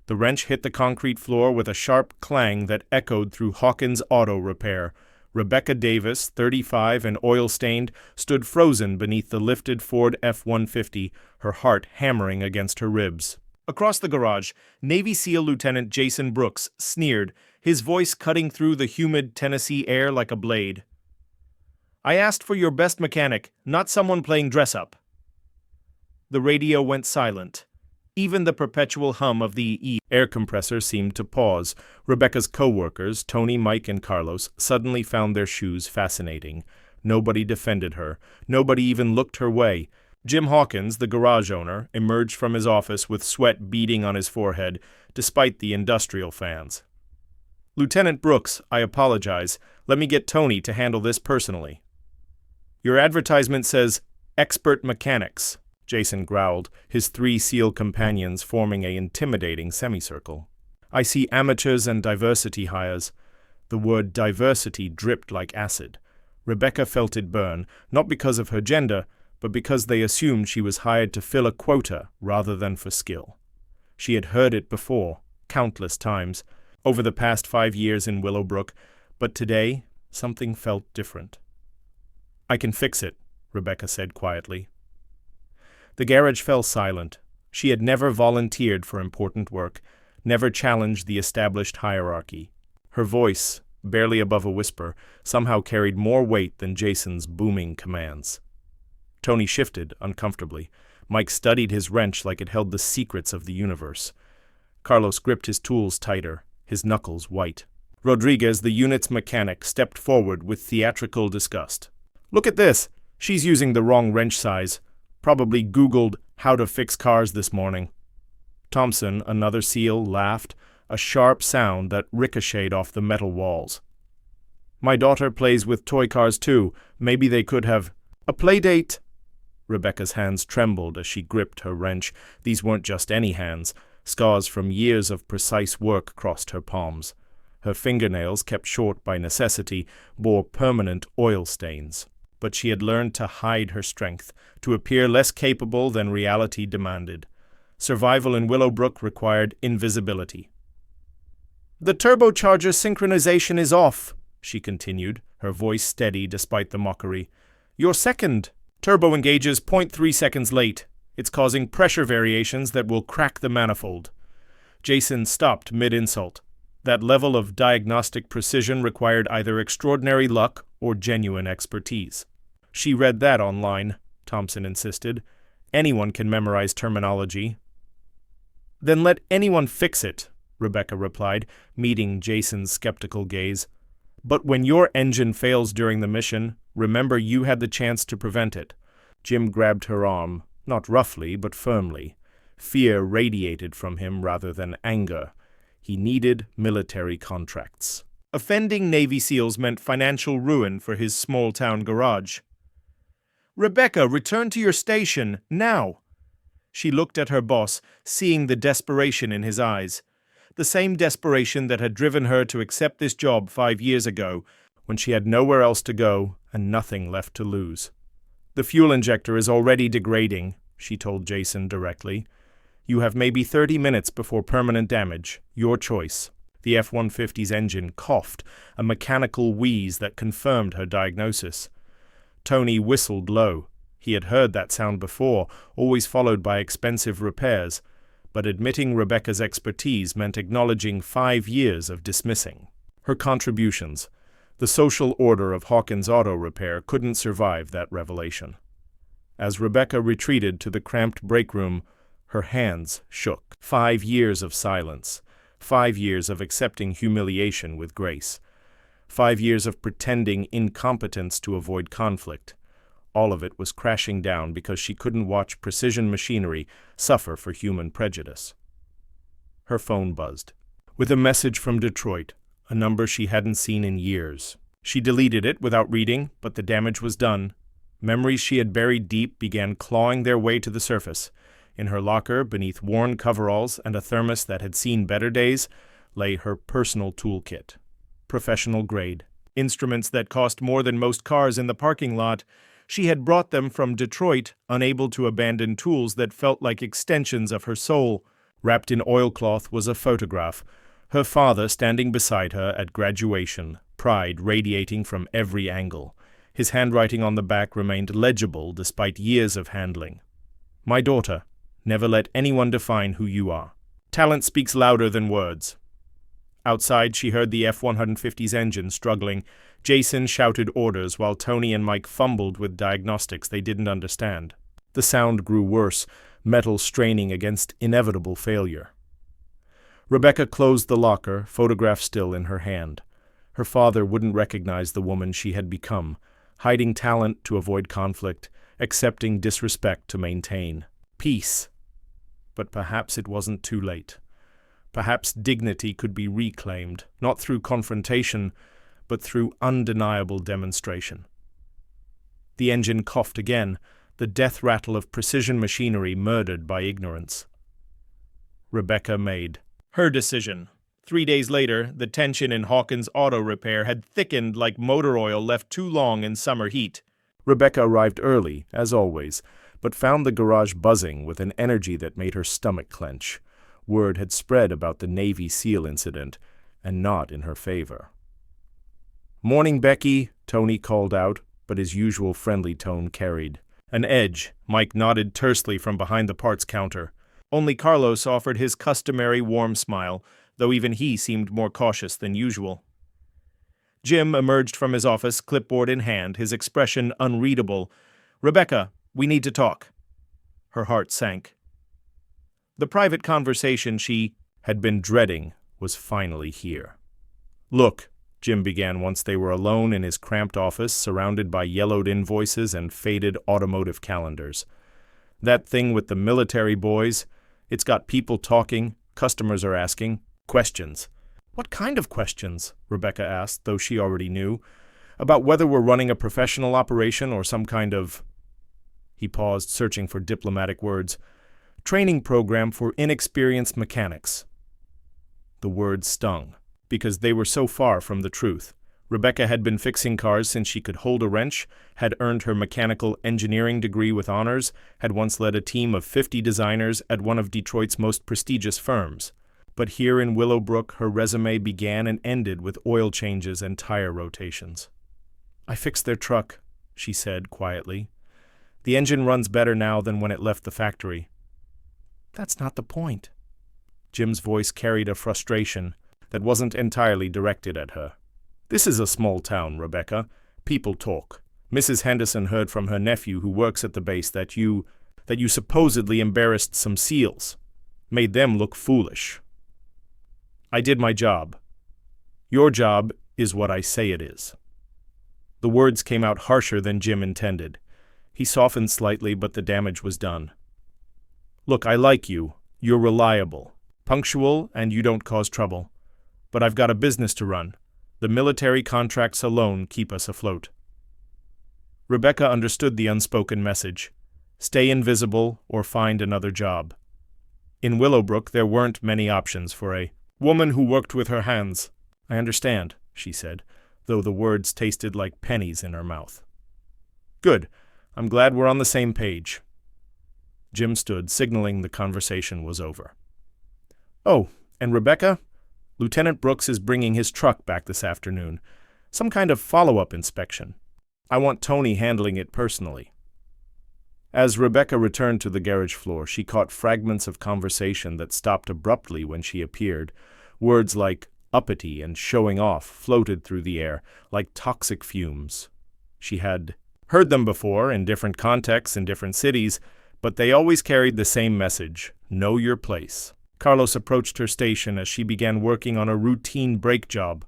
The wrench hit the concrete floor with a sharp clang that echoed through Hawkins Auto Repair. Rebecca Davis, 35 and oil-stained, stood frozen beneath the lifted Ford F-150, her heart hammering against her ribs. Across the garage, Navy SEAL Lieutenant Jason Brooks sneered, his voice cutting through the humid Tennessee air like a blade. "I asked for your best mechanic, not someone playing dress-up." The radio went silent. Even the perpetual hum of the air compressor seemed to pause. Rebecca's co-workers, Tony, Mike, and Carlos, suddenly found their shoes fascinating. Nobody defended her. Nobody even looked her way. Jim Hawkins, the garage owner, emerged from his office with sweat beading on his forehead, despite the industrial fans. "Lieutenant Brooks, I apologize. Let me get Tony to handle this personally." "Your advertisement says, 'expert mechanics,'" Jason growled, his 3 SEAL companions forming an intimidating semicircle. "I see amateurs and diversity hires." The word diversity dripped like acid. Rebecca felt it burn, not because of her gender, but because they assumed she was hired to fill a quota rather than for skill. She had heard it before, countless times, over the past 5 years in Willowbrook, but today something felt different. "I can fix it," Rebecca said quietly. The garage fell silent. She had never volunteered for important work, never challenged the established hierarchy. Her voice, barely above a whisper, somehow carried more weight than Jason's booming commands. Tony shifted uncomfortably. Mike studied his wrench like it held the secrets of the universe. Carlos gripped his tools tighter, his knuckles white. Rodriguez, the unit's mechanic, stepped forward with theatrical disgust. "Look at this! She's using the wrong wrench size. Probably Googled how to fix cars this morning." Thompson, another SEAL, laughed, a sharp sound that ricocheted off the metal walls. "My daughter plays with toy cars too. Maybe they could have a play date." Rebecca's hands trembled as she gripped her wrench. These weren't just any hands. Scars from years of precise work crossed her palms. Her fingernails, kept short by necessity, bore permanent oil stains. But she had learned to hide her strength, to appear less capable than reality demanded. Survival in Willowbrook required invisibility. "The turbocharger synchronization is off," she continued, her voice steady despite the mockery. "Your second turbo engages 0.3 seconds late. It's causing pressure variations that will crack the manifold." Jason stopped mid-insult. That level of diagnostic precision required either extraordinary luck or genuine expertise. "She read that online," Thompson insisted. "Anyone can memorize terminology." "Then let anyone fix it," Rebecca replied, meeting Jason's skeptical gaze. "But when your engine fails during the mission, remember you had the chance to prevent it." Jim grabbed her arm, not roughly but firmly. Fear radiated from him rather than anger. He needed military contracts. Offending Navy SEALs meant financial ruin for his small-town garage. "Rebecca, return to your station, now!" She looked at her boss, seeing the desperation in his eyes. The same desperation that had driven her to accept this job 5 years ago, when she had nowhere else to go and nothing left to lose. "The fuel injector is already degrading," she told Jason directly. "You have maybe 30 minutes before permanent damage. Your choice." The F-150's engine coughed, a mechanical wheeze that confirmed her diagnosis. Tony whistled low. He had heard that sound before, always followed by expensive repairs, but admitting Rebecca's expertise meant acknowledging 5 years of dismissing. Her contributions, the social order of Hawkins Auto Repair, couldn't survive that revelation. As Rebecca retreated to the cramped break room, her hands shook. 5 years of silence. 5 years of accepting humiliation with grace. 5 years of pretending incompetence to avoid conflict. All of it was crashing down because she couldn't watch precision machinery suffer for human prejudice. Her phone buzzed. With a message from Detroit, a number she hadn't seen in years. She deleted it without reading, but the damage was done. Memories she had buried deep began clawing their way to the surface. In her locker, beneath worn coveralls and a thermos that had seen better days, lay her personal toolkit. Professional grade. Instruments that cost more than most cars in the parking lot. She had brought them from Detroit, unable to abandon tools that felt like extensions of her soul. Wrapped in oilcloth was a photograph, her father standing beside her at graduation, pride radiating from every angle. His handwriting on the back remained legible despite years of handling. "My daughter, never let anyone define who you are. Talent speaks louder than words." Outside, she heard the F-150's engine struggling. Jason shouted orders while Tony and Mike fumbled with diagnostics they didn't understand. The sound grew worse, metal straining against inevitable failure. Rebecca closed the locker, photograph still in her hand. Her father wouldn't recognize the woman she had become, hiding talent to avoid conflict, accepting disrespect to maintain peace. But perhaps it wasn't too late. Perhaps dignity could be reclaimed, not through confrontation, but through undeniable demonstration. The engine coughed again, the death rattle of precision machinery murdered by ignorance. Rebecca made her decision. 3 days later, the tension in Hawkins' auto repair had thickened like motor oil left too long in summer heat. Rebecca arrived early, as always, but found the garage buzzing with an energy that made her stomach clench. Word had spread about the Navy SEAL incident, and not in her favor. "Morning, Becky," Tony called out, but his usual friendly tone carried an edge. Mike nodded tersely from behind the parts counter. Only Carlos offered his customary warm smile, though even he seemed more cautious than usual. Jim emerged from his office, clipboard in hand, his expression unreadable. "Rebecca, we need to talk." Her heart sank. The private conversation she had been dreading was finally here. "Look," Jim began once they were alone in his cramped office, surrounded by yellowed invoices and faded automotive calendars. "That thing with the military boys, it's got people talking, customers are asking, questions." "What kind of questions?" Rebecca asked, though she already knew. "About whether we're running a professional operation or some kind of—" He paused, searching for diplomatic words. "Training program for inexperienced mechanics." The words stung, because they were so far from the truth. Rebecca had been fixing cars since she could hold a wrench, had earned her mechanical engineering degree with honors, had once led a team of 50 designers at one of Detroit's most prestigious firms. But here in Willowbrook, her resume began and ended with oil changes and tire rotations. "I fixed their truck," she said quietly. "The engine runs better now than when it left the factory." "That's not the point." Jim's voice carried a frustration that wasn't entirely directed at her. "This is a small town, Rebecca. People talk. Mrs. Henderson heard from her nephew who works at the base that you supposedly embarrassed some SEALs. Made them look foolish. I did my job. Your job is what I say it is." The words came out harsher than Jim intended. He softened slightly, but the damage was done. "Look, I like you. You're reliable, punctual, and you don't cause trouble. But I've got a business to run. The military contracts alone keep us afloat." Rebecca understood the unspoken message. Stay invisible or find another job. In Willowbrook, there weren't many options for a woman who worked with her hands. "I understand," she said, though the words tasted like pennies in her mouth. "Good. I'm glad we're on the same page." Jim stood, signaling the conversation was over. "Oh, and Rebecca? Lieutenant Brooks is bringing his truck back this afternoon. Some kind of follow-up inspection. I want Tony handling it personally." As Rebecca returned to the garage floor, she caught fragments of conversation that stopped abruptly when she appeared. Words like uppity and showing off floated through the air like toxic fumes. She had heard them before in different contexts in different cities, but they always carried the same message: know your place. Carlos approached her station as she began working on a routine brake job.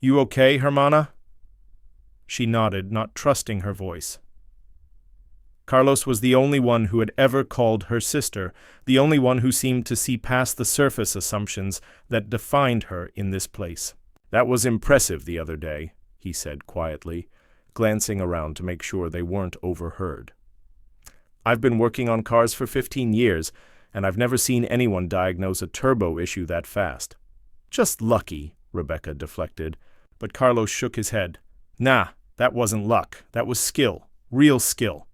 "You okay, Hermana?" She nodded, not trusting her voice. Carlos was the only one who had ever called her sister, the only one who seemed to see past the surface assumptions that defined her in this place. "That was impressive the other day," he said quietly, glancing around to make sure they weren't overheard. "I've been working on cars for 15 years, and I've never seen anyone diagnose a turbo issue that fast." "Just lucky," Rebecca deflected, but Carlos shook his head. "Nah, that wasn't luck. That was skill. Real skill."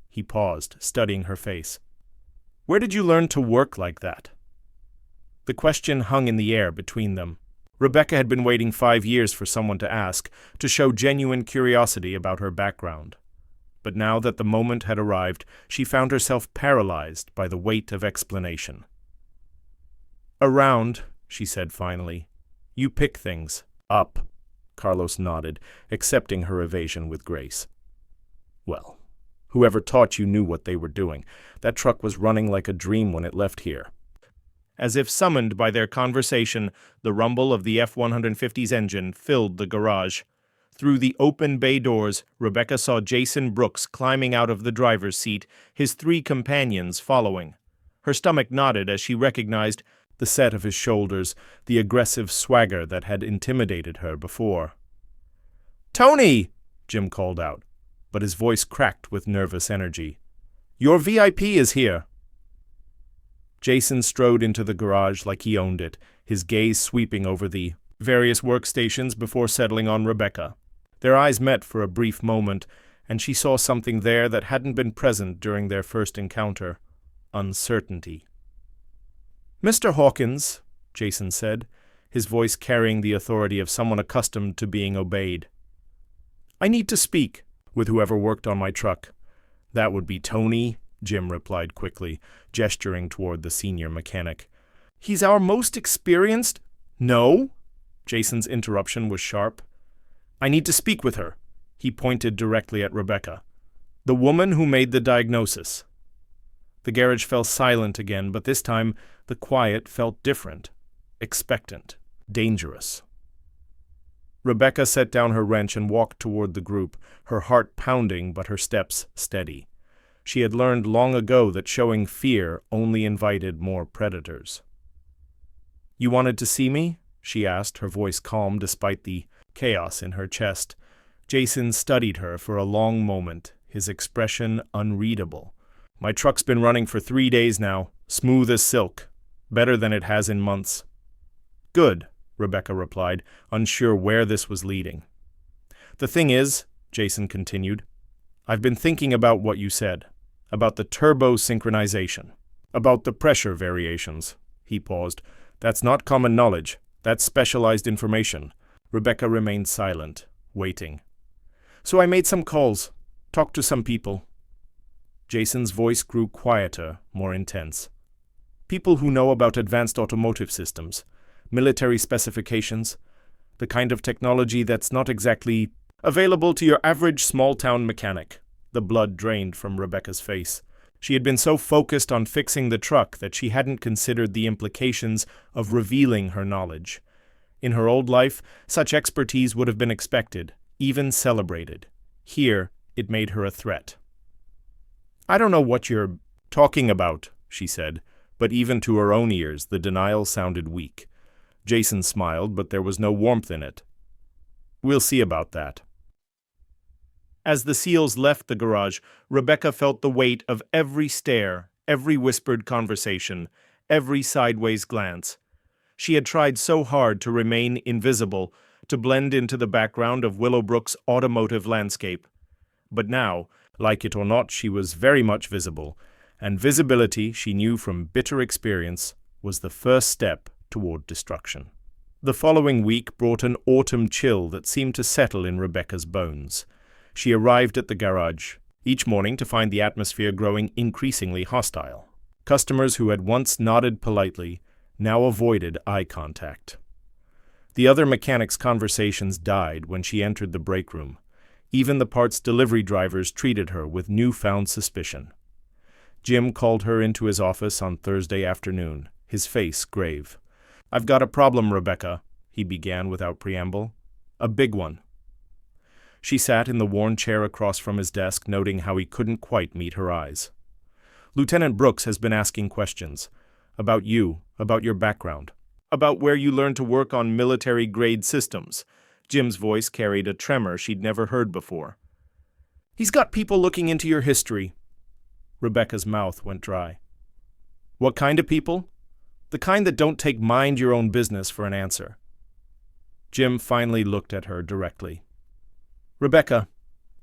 He paused, studying her face. Where did you learn to work like that? The question hung in the air between them. Rebecca had been waiting 5 years for someone to ask, to show genuine curiosity about her background. But now that the moment had arrived, she found herself paralyzed by the weight of explanation. "Around," she said finally. "You pick things. Up." Carlos nodded, accepting her evasion with grace. "Well, whoever taught you knew what they were doing. That truck was running like a dream when it left here." As if summoned by their conversation, the rumble of the F-150's engine filled the garage. Through the open bay doors, Rebecca saw Jason Brooks climbing out of the driver's seat, his 3 companions following. Her stomach knotted as she recognized the set of his shoulders, the aggressive swagger that had intimidated her before. "Tony!" Jim called out, but his voice cracked with nervous energy. "Your VIP is here." Jason strode into the garage like he owned it, his gaze sweeping over the various workstations before settling on Rebecca. Their eyes met for a brief moment, and she saw something there that hadn't been present during their first encounter: uncertainty. "Mr. Hawkins," Jason said, his voice carrying the authority of someone accustomed to being obeyed. "I need to speak with whoever worked on my truck." "That would be Tony," Jim replied quickly, gesturing toward the senior mechanic. "He's our most experienced—" "No!" Jason's interruption was sharp. "I need to speak with her." He pointed directly at Rebecca. "The woman who made the diagnosis." The garage fell silent again, but this time the quiet felt different, expectant, dangerous. Rebecca set down her wrench and walked toward the group, her heart pounding but her steps steady. She had learned long ago that showing fear only invited more predators. "You wanted to see me?" she asked, her voice calm despite the chaos in her chest. Jason studied her for a long moment, his expression unreadable. "My truck's been running for 3 days now, smooth as silk. Better than it has in months." "Good," Rebecca replied, unsure where this was leading. "The thing is," Jason continued, "I've been thinking about what you said, about the turbo synchronization, about the pressure variations." He paused. "That's not common knowledge. That's specialized information." Rebecca remained silent, waiting. "So I made some calls, talked to some people." Jason's voice grew quieter, more intense. "People who know about advanced automotive systems, military specifications, the kind of technology that's not exactly available to your average small-town mechanic." The blood drained from Rebecca's face. She had been so focused on fixing the truck that she hadn't considered the implications of revealing her knowledge. In her old life, such expertise would have been expected, even celebrated. Here, it made her a threat. "I don't know what you're talking about," she said, but even to her own ears, the denial sounded weak. Jason smiled, but there was no warmth in it. "We'll see about that." As the Seals left the garage, Rebecca felt the weight of every stare, every whispered conversation, every sideways glance. She had tried so hard to remain invisible, to blend into the background of Willowbrook's automotive landscape. But now, like it or not, she was very much visible, and visibility, she knew from bitter experience, was the first step toward destruction. The following week brought an autumn chill that seemed to settle in Rebecca's bones. She arrived at the garage each morning to find the atmosphere growing increasingly hostile. Customers who had once nodded politely now avoided eye contact. The other mechanics' conversations died when she entered the break room. Even the parts delivery drivers treated her with newfound suspicion. Jim called her into his office on Thursday afternoon, his face grave. "I've got a problem, Rebecca," he began without preamble. "A big one." She sat in the worn chair across from his desk, noting how he couldn't quite meet her eyes. "Lieutenant Brooks has been asking questions. About you, about your background, about where you learned to work on military-grade systems." Jim's voice carried a tremor she'd never heard before. "He's got people looking into your history." Rebecca's mouth went dry. "What kind of people?" "The kind that don't take mind-your-own-business for an answer." Jim finally looked at her directly. "Rebecca,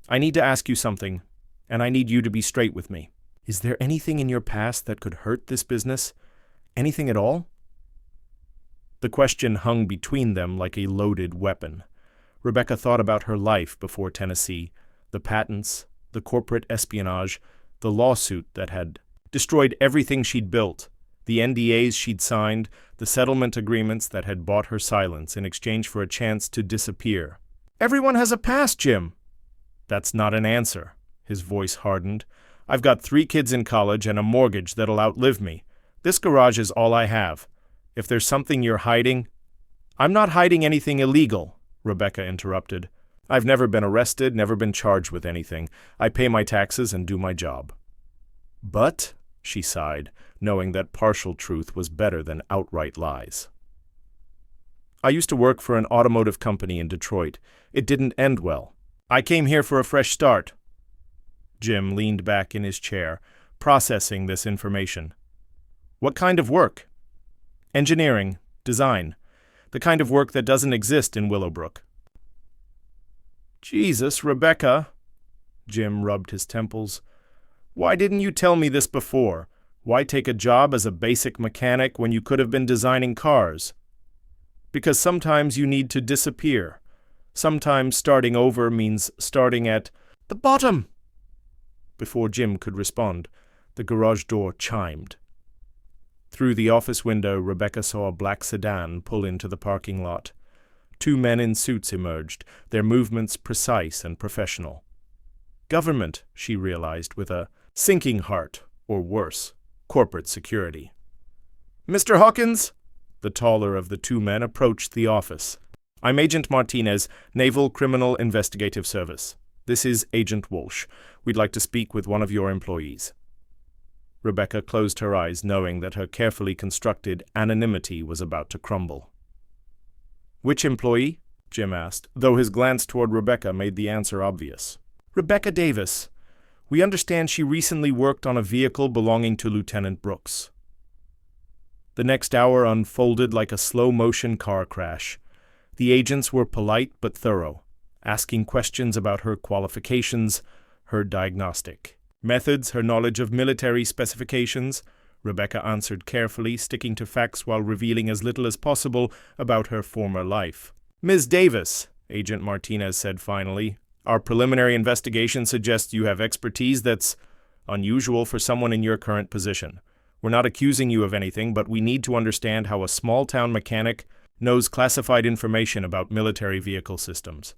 I need to ask you something, and I need you to be straight with me." Is there anything in your past that could hurt this business? Anything at all? The question hung between them like a loaded weapon. Rebecca thought about her life before Tennessee, the patents, the corporate espionage, the lawsuit that had destroyed everything she'd built, the NDAs she'd signed, the settlement agreements that had bought her silence in exchange for a chance to disappear. Everyone has a past, Jim. That's not an answer. His voice hardened. I've got 3 kids in college and a mortgage that'll outlive me. This garage is all I have. If there's something you're hiding— I'm not hiding anything illegal, Rebecca interrupted. I've never been arrested, never been charged with anything. I pay my taxes and do my job. But, she sighed, knowing that partial truth was better than outright lies. I used to work for an automotive company in Detroit. It didn't end well. I came here for a fresh start. Jim leaned back in his chair, processing this information. What kind of work? Engineering, design, the kind of work that doesn't exist in Willowbrook. Jesus, Rebecca, Jim rubbed his temples. Why didn't you tell me this before? Why take a job as a basic mechanic when you could have been designing cars? Because sometimes you need to disappear. Sometimes starting over means starting at the bottom. Before Jim could respond, the garage door chimed. Through the office window, Rebecca saw a black sedan pull into the parking lot. 2 men in suits emerged, their movements precise and professional. Government, she realized with a sinking heart, or worse, corporate security. Mr. Hawkins? The taller of the 2 men approached the office. I'm Agent Martinez, Naval Criminal Investigative Service. This is Agent Walsh. We'd like to speak with one of your employees. Rebecca closed her eyes, knowing that her carefully constructed anonymity was about to crumble. Which employee? Jim asked, though his glance toward Rebecca made the answer obvious. Rebecca Davis. We understand she recently worked on a vehicle belonging to Lieutenant Brooks. The next hour unfolded like a slow-motion car crash. The agents were polite but thorough, asking questions about her qualifications, her diagnostic methods, her knowledge of military specifications. Rebecca answered carefully, sticking to facts while revealing as little as possible about her former life. Ms. Davis, Agent Martinez said finally, our preliminary investigation suggests you have expertise that's unusual for someone in your current position. We're not accusing you of anything, but we need to understand how a small-town mechanic knows classified information about military vehicle systems.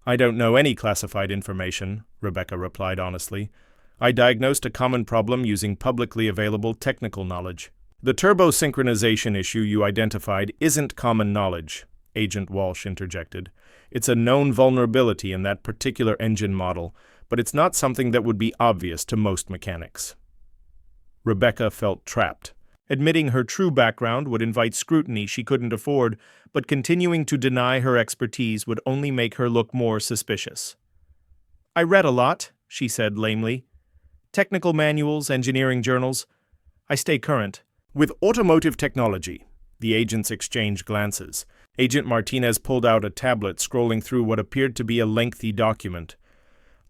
I don't know any classified information, Rebecca replied honestly. I diagnosed a common problem using publicly available technical knowledge. The turbo synchronization issue you identified isn't common knowledge, Agent Walsh interjected. It's a known vulnerability in that particular engine model, but it's not something that would be obvious to most mechanics. Rebecca felt trapped. Admitting her true background would invite scrutiny she couldn't afford, but continuing to deny her expertise would only make her look more suspicious. I read a lot, she said lamely. Technical manuals, engineering journals. I stay current. With automotive technology, the agents exchanged glances. Agent Martinez pulled out a tablet, scrolling through what appeared to be a lengthy document.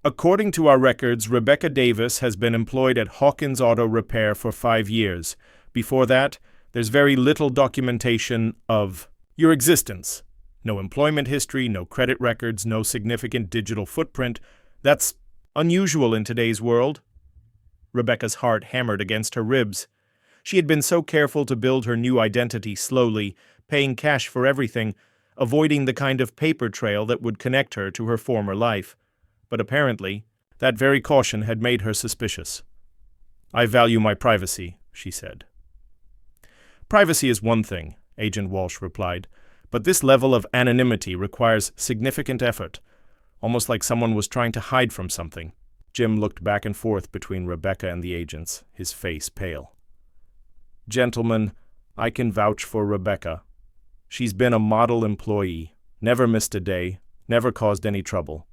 According to our records, Rebecca Davis has been employed at Hawkins Auto Repair for 5 years. Before that, there's very little documentation of your existence. No employment history, no credit records, no significant digital footprint. That's unusual in today's world. Rebecca's heart hammered against her ribs. She had been so careful to build her new identity slowly, paying cash for everything, avoiding the kind of paper trail that would connect her to her former life. But apparently, that very caution had made her suspicious. I value my privacy, she said. Privacy is one thing, Agent Walsh replied, but this level of anonymity requires significant effort, almost like someone was trying to hide from something. Jim looked back and forth between Rebecca and the agents, his face pale. Gentlemen, I can vouch for Rebecca. She's been a model employee, never missed a day, never caused any trouble.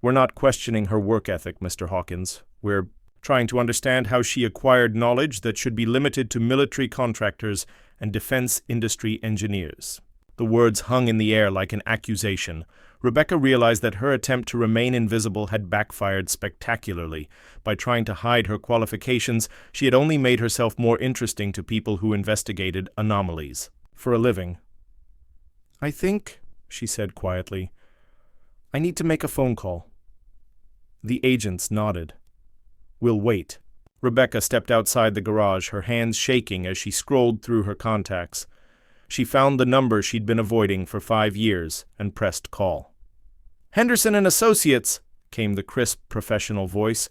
We're not questioning her work ethic, Mr. Hawkins. We're trying to understand how she acquired knowledge that should be limited to military contractors and defense industry engineers. The words hung in the air like an accusation. Rebecca realized that her attempt to remain invisible had backfired spectacularly. By trying to hide her qualifications, she had only made herself more interesting to people who investigated anomalies for a living. "I think," she said quietly, "I need to make a phone call." The agents nodded. "We'll wait." Rebecca stepped outside the garage, her hands shaking as she scrolled through her contacts. She found the number she'd been avoiding for 5 years and pressed call. "Henderson and Associates," came the crisp professional voice.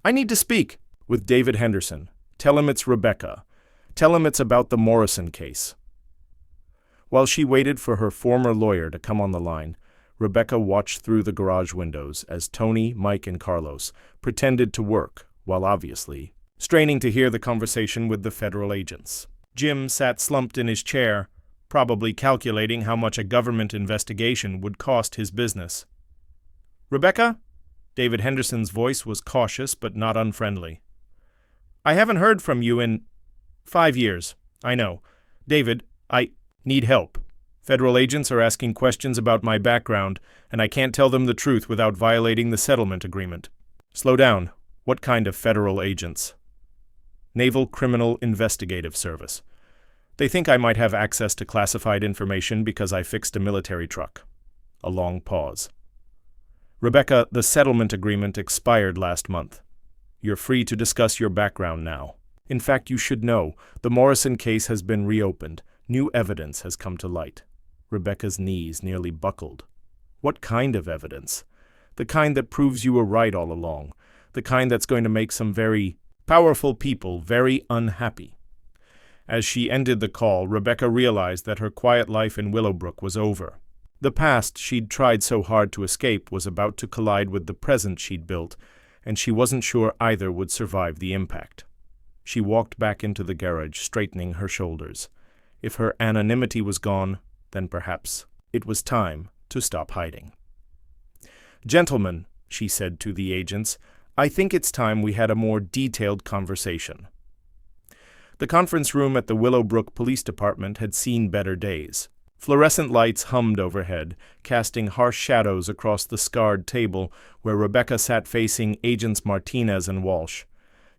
"I need to speak with David Henderson. Tell him it's Rebecca. Tell him it's about the Morrison case." While she waited for her former lawyer to come on the line, Rebecca watched through the garage windows as Tony, Mike, and Carlos pretended to work, while obviously straining to hear the conversation with the federal agents. Jim sat slumped in his chair, probably calculating how much a government investigation would cost his business. "Rebecca?" David Henderson's voice was cautious but not unfriendly. "I haven't heard from you in 5 years. I know. David, I need help. Federal agents are asking questions about my background, and I can't tell them the truth without violating the settlement agreement." "Slow down. What kind of federal agents?" "Naval Criminal Investigative Service. They think I might have access to classified information because I fixed a military truck." A long pause. "Rebecca, the settlement agreement expired last month. You're free to discuss your background now. In fact, you should know, the Morrison case has been reopened. New evidence has come to light." Rebecca's knees nearly buckled. "What kind of evidence?" "The kind that proves you were right all along. The kind that's going to make some very powerful people very unhappy." As she ended the call, Rebecca realized that her quiet life in Willowbrook was over. The past she'd tried so hard to escape was about to collide with the present she'd built, and she wasn't sure either would survive the impact. She walked back into the garage, straightening her shoulders. If her anonymity was gone, then perhaps it was time to stop hiding. "Gentlemen," she said to the agents, "I think it's time we had a more detailed conversation." The conference room at the Willowbrook Police Department had seen better days. Fluorescent lights hummed overhead, casting harsh shadows across the scarred table where Rebecca sat facing Agents Martinez and Walsh.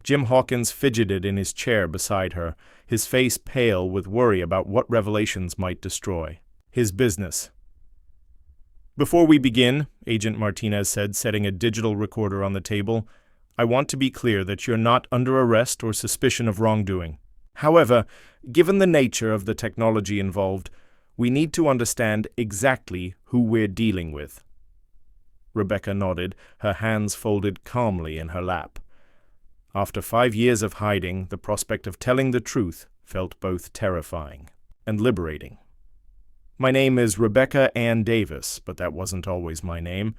Jim Hawkins fidgeted in his chair beside her, his face pale with worry about what revelations might destroy his business. "Before we begin," Agent Martinez said, setting a digital recorder on the table, "I want to be clear that you're not under arrest or suspicion of wrongdoing. However, given the nature of the technology involved, we need to understand exactly who we're dealing with." Rebecca nodded, her hands folded calmly in her lap. After 5 years of hiding, the prospect of telling the truth felt both terrifying and liberating. "My name is Rebecca Ann Davis, but that wasn't always my name.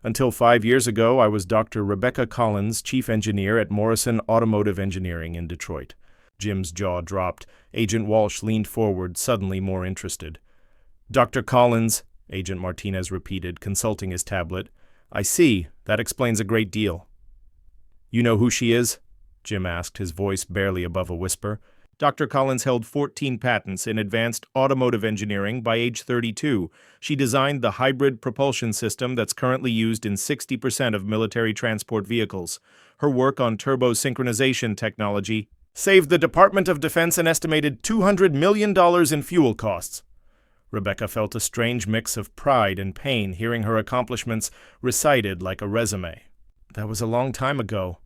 Until 5 years ago, I was Dr. Rebecca Collins, chief engineer at Morrison Automotive Engineering in Detroit." Jim's jaw dropped. Agent Walsh leaned forward, suddenly more interested. "Dr. Collins," Agent Martinez repeated, consulting his tablet. "I see. That explains a great deal." "You know who she is?" Jim asked, his voice barely above a whisper. "Dr. Collins held 14 patents in advanced automotive engineering by age 32. She designed the hybrid propulsion system that's currently used in 60% of military transport vehicles. Her work on turbo synchronization technology saved the Department of Defense an estimated $200 million in fuel costs." Rebecca felt a strange mix of pride and pain hearing her accomplishments recited like a resume. "That was a long time ago."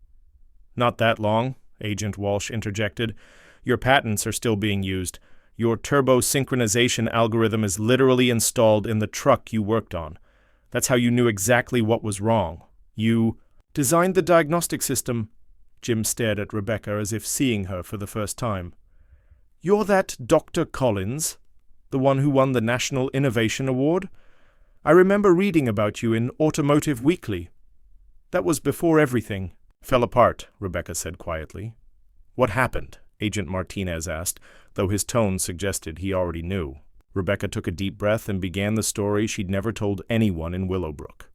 "Not that long," Agent Walsh interjected. "Your patents are still being used. Your turbo synchronization algorithm is literally installed in the truck you worked on. That's how you knew exactly what was wrong. You designed the diagnostic system." Jim stared at Rebecca as if seeing her for the first time. "You're that Dr. Collins? The one who won the National Innovation Award? I remember reading about you in Automotive Weekly." "That was before everything fell apart," Rebecca said quietly. "What happened?" Agent Martinez asked, though his tone suggested he already knew. Rebecca took a deep breath and began the story she'd never told anyone in Willowbrook.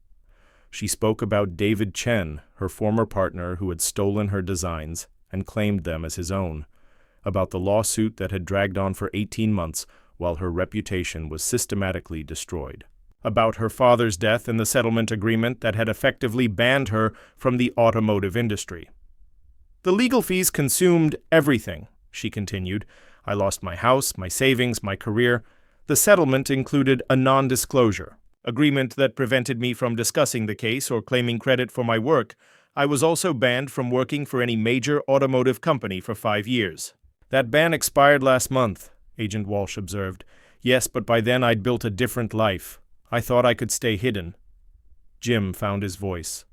She spoke about David Chen, her former partner who had stolen her designs and claimed them as his own, about the lawsuit that had dragged on for 18 months while her reputation was systematically destroyed. about her father's death and the settlement agreement that had effectively banned her from the automotive industry. "The legal fees consumed everything," she continued. "I lost my house, my savings, my career. The settlement included a non-disclosure agreement that prevented me from discussing the case or claiming credit for my work. I was also banned from working for any major automotive company for 5 years." "That ban expired last month," Agent Walsh observed. "Yes, but by then I'd built a different life. I thought I could stay hidden." Jim found his voice.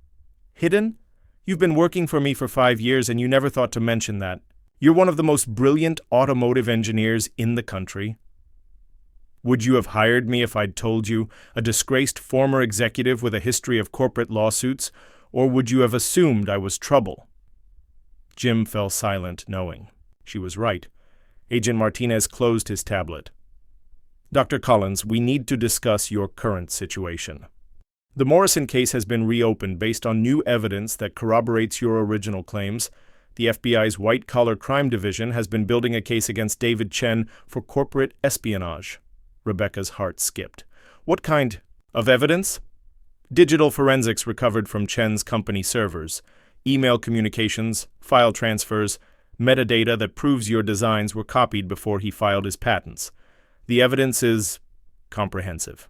"Hidden? You've been working for me for 5 years and you never thought to mention that. You're one of the most brilliant automotive engineers in the country." "Would you have hired me if I'd told you, a disgraced former executive with a history of corporate lawsuits, or would you have assumed I was trouble?" Jim fell silent, knowing. She was right. Agent Martinez closed his tablet. "Dr. Collins, we need to discuss your current situation. The Morrison case has been reopened based on new evidence that corroborates your original claims. The FBI's White-Collar Crime Division has been building a case against David Chen for corporate espionage." Rebecca's heart skipped. "What kind of evidence?" "Digital forensics recovered from Chen's company servers, email communications, file transfers, metadata that proves your designs were copied before he filed his patents. The evidence is comprehensive."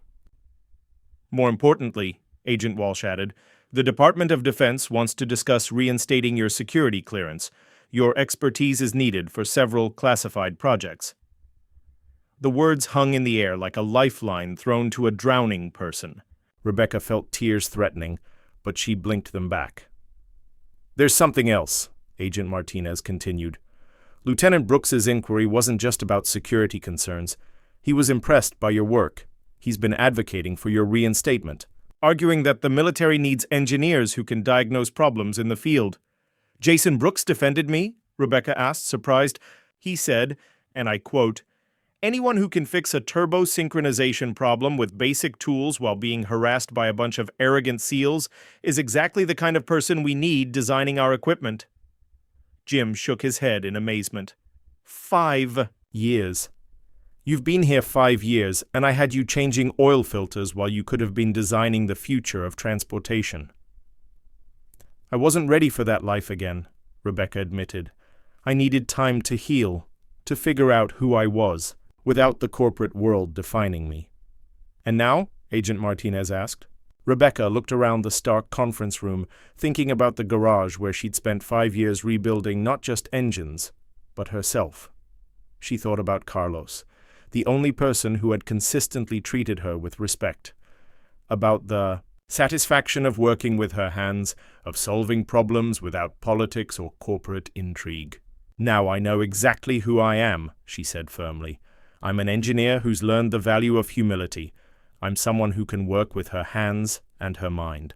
"More importantly," Agent Walsh added, "the Department of Defense wants to discuss reinstating your security clearance. Your expertise is needed for several classified projects." The words hung in the air like a lifeline thrown to a drowning person. Rebecca felt tears threatening, but she blinked them back. "There's something else," Agent Martinez continued. "Lieutenant Brooks's inquiry wasn't just about security concerns. He was impressed by your work. He's been advocating for your reinstatement, arguing that the military needs engineers who can diagnose problems in the field." "Jason Brooks defended me?" Rebecca asked, surprised. "He said, and I quote, 'Anyone who can fix a turbo synchronization problem with basic tools while being harassed by a bunch of arrogant SEALs is exactly the kind of person we need designing our equipment.'" Jim shook his head in amazement. 5 years. "You've been here 5 years, and I had you changing oil filters while you could have been designing the future of transportation." "I wasn't ready for that life again," Rebecca admitted. "I needed time to heal, to figure out who I was, without the corporate world defining me." "And now?" Agent Martinez asked. Rebecca looked around the stark conference room, thinking about the garage where she'd spent 5 years rebuilding not just engines, but herself. She thought about Carlos, the only person who had consistently treated her with respect. About the satisfaction of working with her hands, of solving problems without politics or corporate intrigue. "Now I know exactly who I am," she said firmly. "I'm an engineer who's learned the value of humility. I'm someone who can work with her hands and her mind.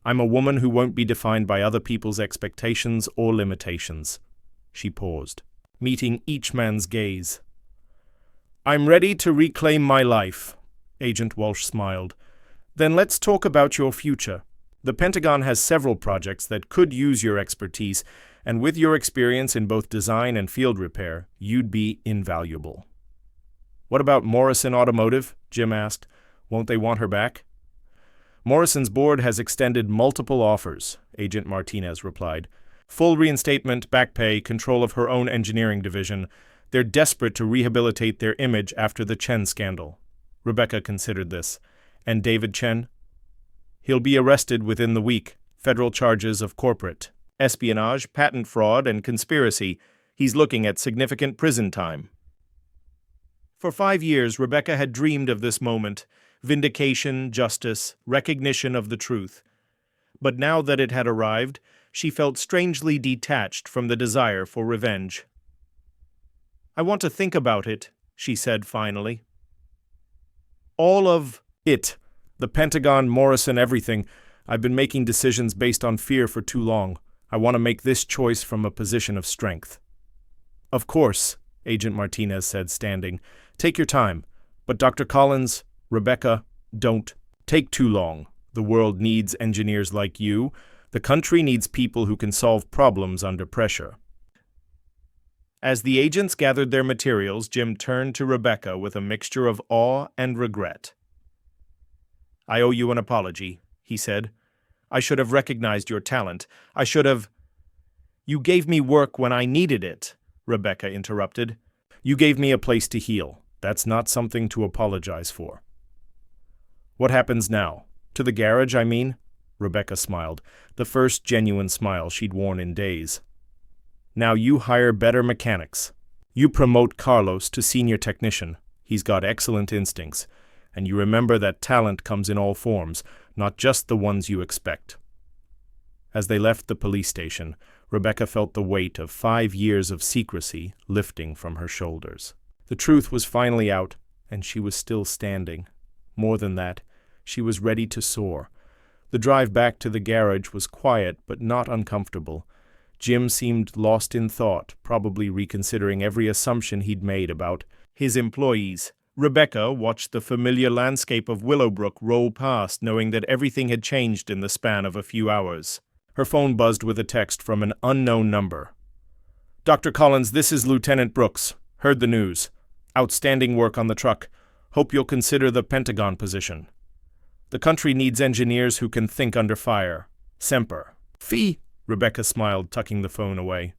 I'm a woman who won't be defined by other people's expectations or limitations." She paused, meeting each man's gaze. "I'm ready to reclaim my life," Agent Walsh smiled. "Then let's talk about your future. The Pentagon has several projects that could use your expertise, and with your experience in both design and field repair, you'd be invaluable." "What about Morrison Automotive?" Jim asked. "Won't they want her back?" "Morrison's board has extended multiple offers," Agent Martinez replied. "Full reinstatement, back pay, control of her own engineering division. They're desperate to rehabilitate their image after the Chen scandal." Rebecca considered this. "And David Chen?" "He'll be arrested within the week. Federal charges of corporate espionage, patent fraud, and conspiracy. He's looking at significant prison time." For 5 years, Rebecca had dreamed of this moment: vindication, justice, recognition of the truth. But now that it had arrived, she felt strangely detached from the desire for revenge. "I want to think about it," she said finally. "All of it. The Pentagon, Morrison, everything. I've been making decisions based on fear for too long. I want to make this choice from a position of strength." "Of course," Agent Martinez said, standing. "Take your time. But Dr. Collins, Rebecca, don't take too long. The world needs engineers like you. The country needs people who can solve problems under pressure." As the agents gathered their materials, Jim turned to Rebecca with a mixture of awe and regret. "I owe you an apology," he said. "I should have recognized your talent. I should have—" "You gave me work when I needed it," Rebecca interrupted. "You gave me a place to heal. That's not something to apologize for." "What happens now? To the garage, I mean?" Rebecca smiled, the first genuine smile she'd worn in days. "Now you hire better mechanics. You promote Carlos to senior technician. He's got excellent instincts. And you remember that talent comes in all forms, not just the ones you expect." As they left the police station, Rebecca felt the weight of 5 years of secrecy lifting from her shoulders. The truth was finally out, and she was still standing. More than that, she was ready to soar. The drive back to the garage was quiet but not uncomfortable. Jim seemed lost in thought, probably reconsidering every assumption he'd made about his employees. Rebecca watched the familiar landscape of Willowbrook roll past, knowing that everything had changed in the span of a few hours. Her phone buzzed with a text from an unknown number. "Dr. Collins, this is Lieutenant Brooks. Heard the news. Outstanding work on the truck. Hope you'll consider the Pentagon position. The country needs engineers who can think under fire. Semper." "Fee," Rebecca smiled, tucking the phone away.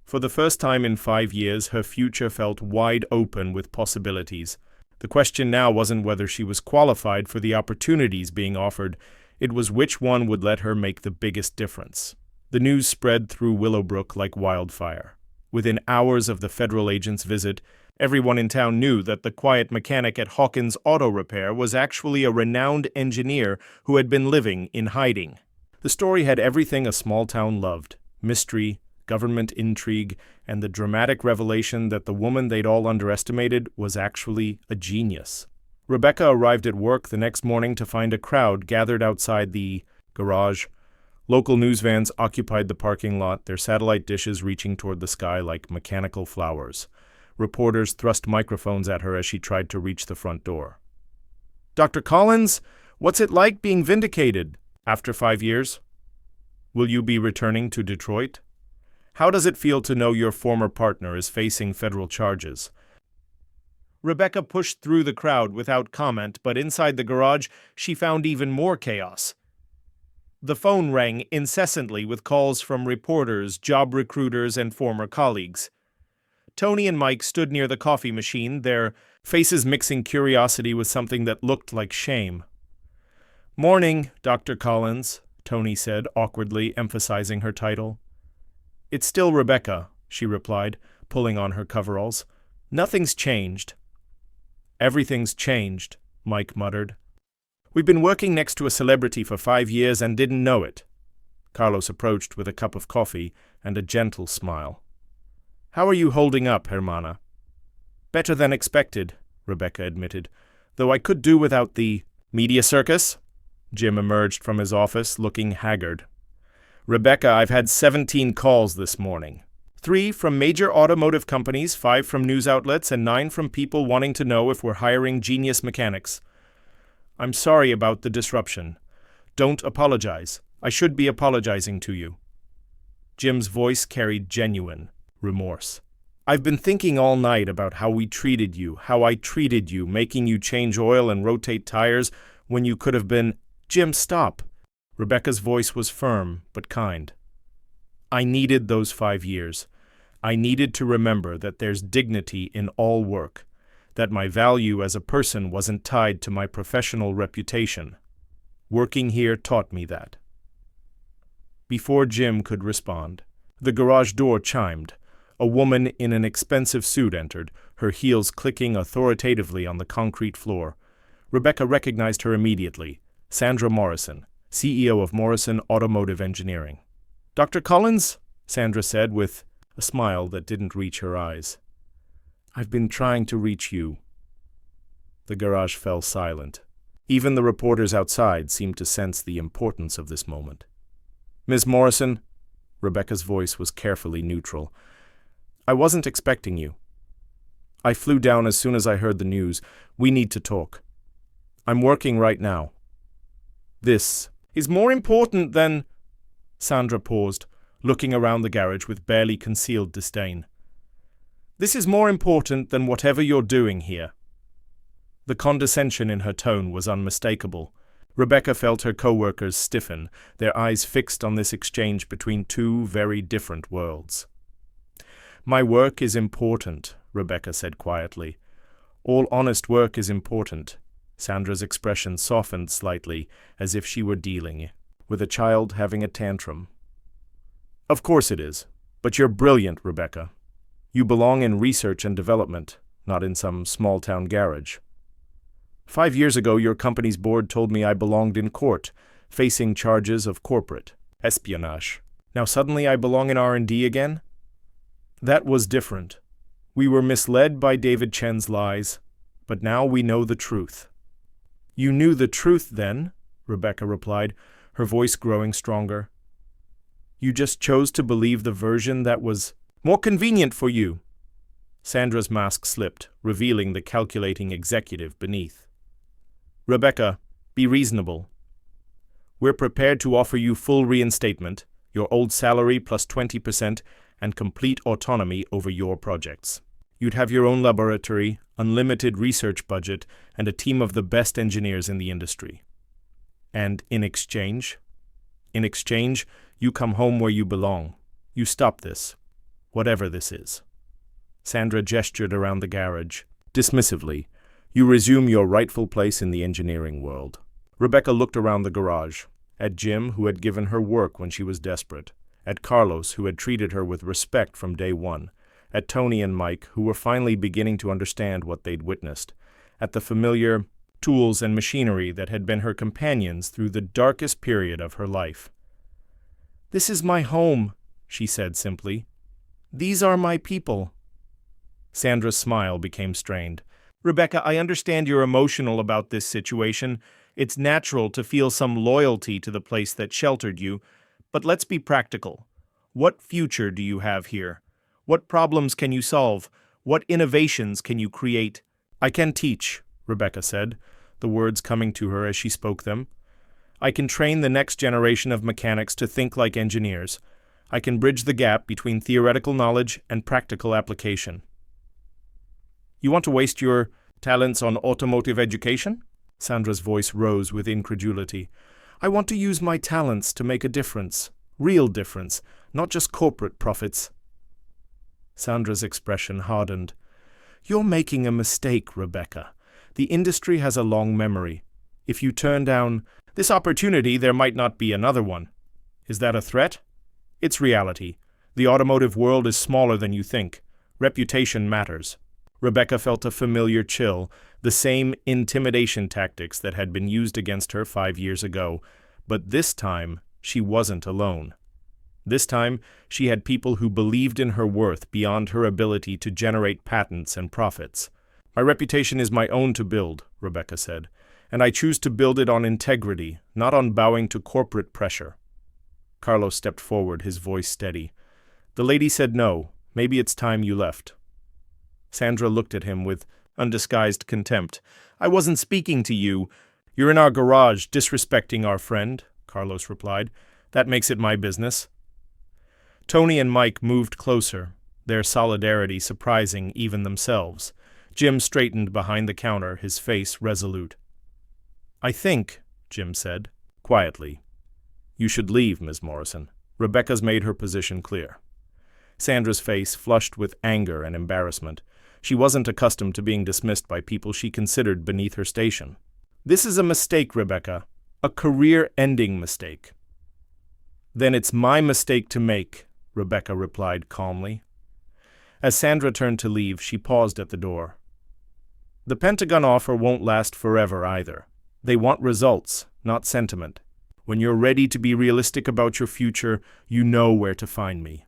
For the first time in 5 years, her future felt wide open with possibilities. The question now wasn't whether she was qualified for the opportunities being offered. It was which one would let her make the biggest difference. The news spread through Willowbrook like wildfire. Within hours of the federal agent's visit, everyone in town knew that the quiet mechanic at Hawkins Auto Repair was actually a renowned engineer who had been living in hiding. The story had everything a small town loved: mystery, government intrigue, and the dramatic revelation that the woman they'd all underestimated was actually a genius. Rebecca arrived at work the next morning to find a crowd gathered outside the garage. Local news vans occupied the parking lot, their satellite dishes reaching toward the sky like mechanical flowers. Reporters thrust microphones at her as she tried to reach the front door. "Dr. Collins, what's it like being vindicated after 5 years? Will you be returning to Detroit? How does it feel to know your former partner is facing federal charges?" Rebecca pushed through the crowd without comment, but inside the garage, she found even more chaos. The phone rang incessantly with calls from reporters, job recruiters, and former colleagues. Tony and Mike stood near the coffee machine, their faces mixing curiosity with something that looked like shame. "Morning, Dr. Collins," Tony said, awkwardly emphasizing her title. "It's still Rebecca," she replied, pulling on her coveralls. "Nothing's changed." "Everything's changed," Mike muttered. "We've been working next to a celebrity for 5 years and didn't know it." Carlos approached with a cup of coffee and a gentle smile. "How are you holding up, Hermana?" "Better than expected," Rebecca admitted, "though I could do without the media circus." Jim emerged from his office, looking haggard. "Rebecca, I've had 17 calls this morning. 3 from major automotive companies, 5 from news outlets, and 9 from people wanting to know if we're hiring genius mechanics. I'm sorry about the disruption. Don't apologize. I should be apologizing to you." Jim's voice carried genuine remorse. "I've been thinking all night about how we treated you, how I treated you, making you change oil and rotate tires when you could have been—" "Jim, stop." Rebecca's voice was firm but kind. "I needed those 5 years. I needed to remember that there's dignity in all work, that my value as a person wasn't tied to my professional reputation. Working here taught me that." Before Jim could respond, the garage door chimed. A woman in an expensive suit entered, her heels clicking authoritatively on the concrete floor. Rebecca recognized her immediately: Sandra Morrison, CEO of Morrison Automotive Engineering. "Dr. Collins?" Sandra said with a smile that didn't reach her eyes. "I've been trying to reach you." The garage fell silent. Even the reporters outside seemed to sense the importance of this moment. "Ms. Morrison," Rebecca's voice was carefully neutral, "I wasn't expecting you. I flew down as soon as I heard the news. We need to talk. I'm working right now." "This is more important than—" Sandra paused, looking around the garage with barely concealed disdain. "This is more important than whatever you're doing here." The condescension in her tone was unmistakable. Rebecca felt her co-workers stiffen, their eyes fixed on this exchange between two very different worlds. "My work is important," Rebecca said quietly. "All honest work is important." Sandra's expression softened slightly, as if she were dealing with a child having a tantrum. "Of course it is. But you're brilliant, Rebecca. You belong in research and development, not in some small-town garage. 5 years ago, your company's board told me I belonged in court, facing charges of corporate espionage. Now suddenly I belong in R&D again? That was different. We were misled by David Chen's lies, but now we know the truth." "You knew the truth then?" Rebecca replied, her voice growing stronger. "You just chose to believe the version that was more convenient for you." Sandra's mask slipped, revealing the calculating executive beneath. "Rebecca, be reasonable. We're prepared to offer you full reinstatement, your old salary plus 20%, and complete autonomy over your projects. You'd have your own laboratory, unlimited research budget, and a team of the best engineers in the industry. And in exchange? In exchange, you come home where you belong. You stop this, whatever this is." Sandra gestured around the garage. Dismissively, "You resume your rightful place in the engineering world." Rebecca looked around the garage, at Jim, who had given her work when she was desperate, at Carlos, who had treated her with respect from day one, at Tony and Mike, who were finally beginning to understand what they'd witnessed, at the familiar tools and machinery that had been her companions through the darkest period of her life. "This is my home," she said simply. "These are my people." Sandra's smile became strained. "Rebecca, I understand you're emotional about this situation. It's natural to feel some loyalty to the place that sheltered you, but let's be practical. What future do you have here? What problems can you solve? What innovations can you create?" "I can teach," Rebecca said, the words coming to her as she spoke them. "I can train the next generation of mechanics to think like engineers. I can bridge the gap between theoretical knowledge and practical application." "You want to waste your talents on automotive education?" Sandra's voice rose with incredulity. "I want to use my talents to make a difference, real difference, not just corporate profits." Sandra's expression hardened. "You're making a mistake, Rebecca. The industry has a long memory. If you turn down this opportunity, there might not be another one. Is that a threat? It's reality. The automotive world is smaller than you think. Reputation matters." Rebecca felt a familiar chill, the same intimidation tactics that had been used against her 5 years ago, but this time she wasn't alone. This time she had people who believed in her worth beyond her ability to generate patents and profits. "My reputation is my own to build," Rebecca said, "and I choose to build it on integrity, not on bowing to corporate pressure." Carlos stepped forward, his voice steady. "The lady said no. Maybe it's time you left." Sandra looked at him with undisguised contempt. "I wasn't speaking to you. You're in our garage disrespecting our friend," Carlos replied. "That makes it my business." Tony and Mike moved closer, their solidarity surprising even themselves. Jim straightened behind the counter, his face resolute. "I think," Jim said, quietly, "you should leave, Ms. Morrison." Rebecca's made her position clear. Sandra's face flushed with anger and embarrassment. She wasn't accustomed to being dismissed by people she considered beneath her station. "This is a mistake, Rebecca. A career-ending mistake." "Then it's my mistake to make," Rebecca replied calmly. As Sandra turned to leave, she paused at the door. "The Pentagon offer won't last forever either. They want results, not sentiment. When you're ready to be realistic about your future, you know where to find me."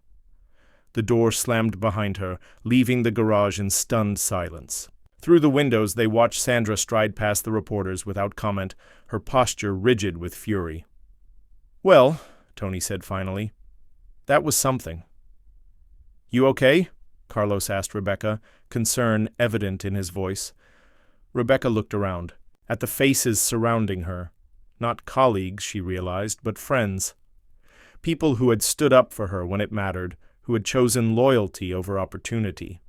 The door slammed behind her, leaving the garage in stunned silence. Through the windows, they watched Sandra stride past the reporters without comment, her posture rigid with fury. "Well," Tony said finally, "that was something." "You okay?" Carlos asked Rebecca, concern evident in his voice. Rebecca looked around, at the faces surrounding her. Not colleagues, she realized, but friends. People who had stood up for her when it mattered, who had chosen loyalty over opportunity.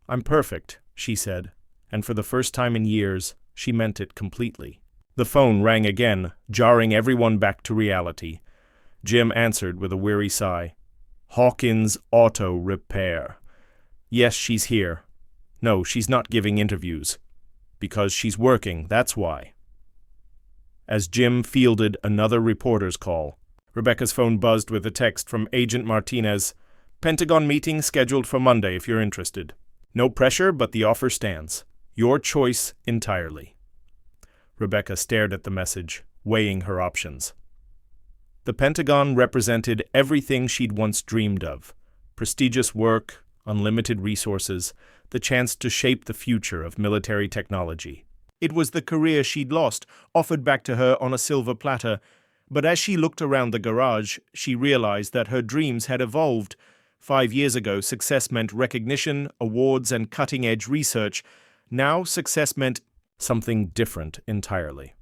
"I'm perfect," she said, and for the first time in years, she meant it completely. The phone rang again, jarring everyone back to reality. Jim answered with a weary sigh. Hawkins Auto Repair. Yes, she's here. No, she's not giving interviews. Because she's working, that's why. As Jim fielded another reporter's call, Rebecca's phone buzzed with a text from Agent Martinez. Pentagon meeting scheduled for Monday if you're interested. No pressure, but the offer stands. Your choice entirely. Rebecca stared at the message, weighing her options. The Pentagon represented everything she'd once dreamed of. Prestigious work, unlimited resources, the chance to shape the future of military technology. It was the career she'd lost, offered back to her on a silver platter, but as she looked around the garage, she realized that her dreams had evolved. 5 years ago, success meant recognition, awards, and cutting-edge research. Now, success meant something different entirely.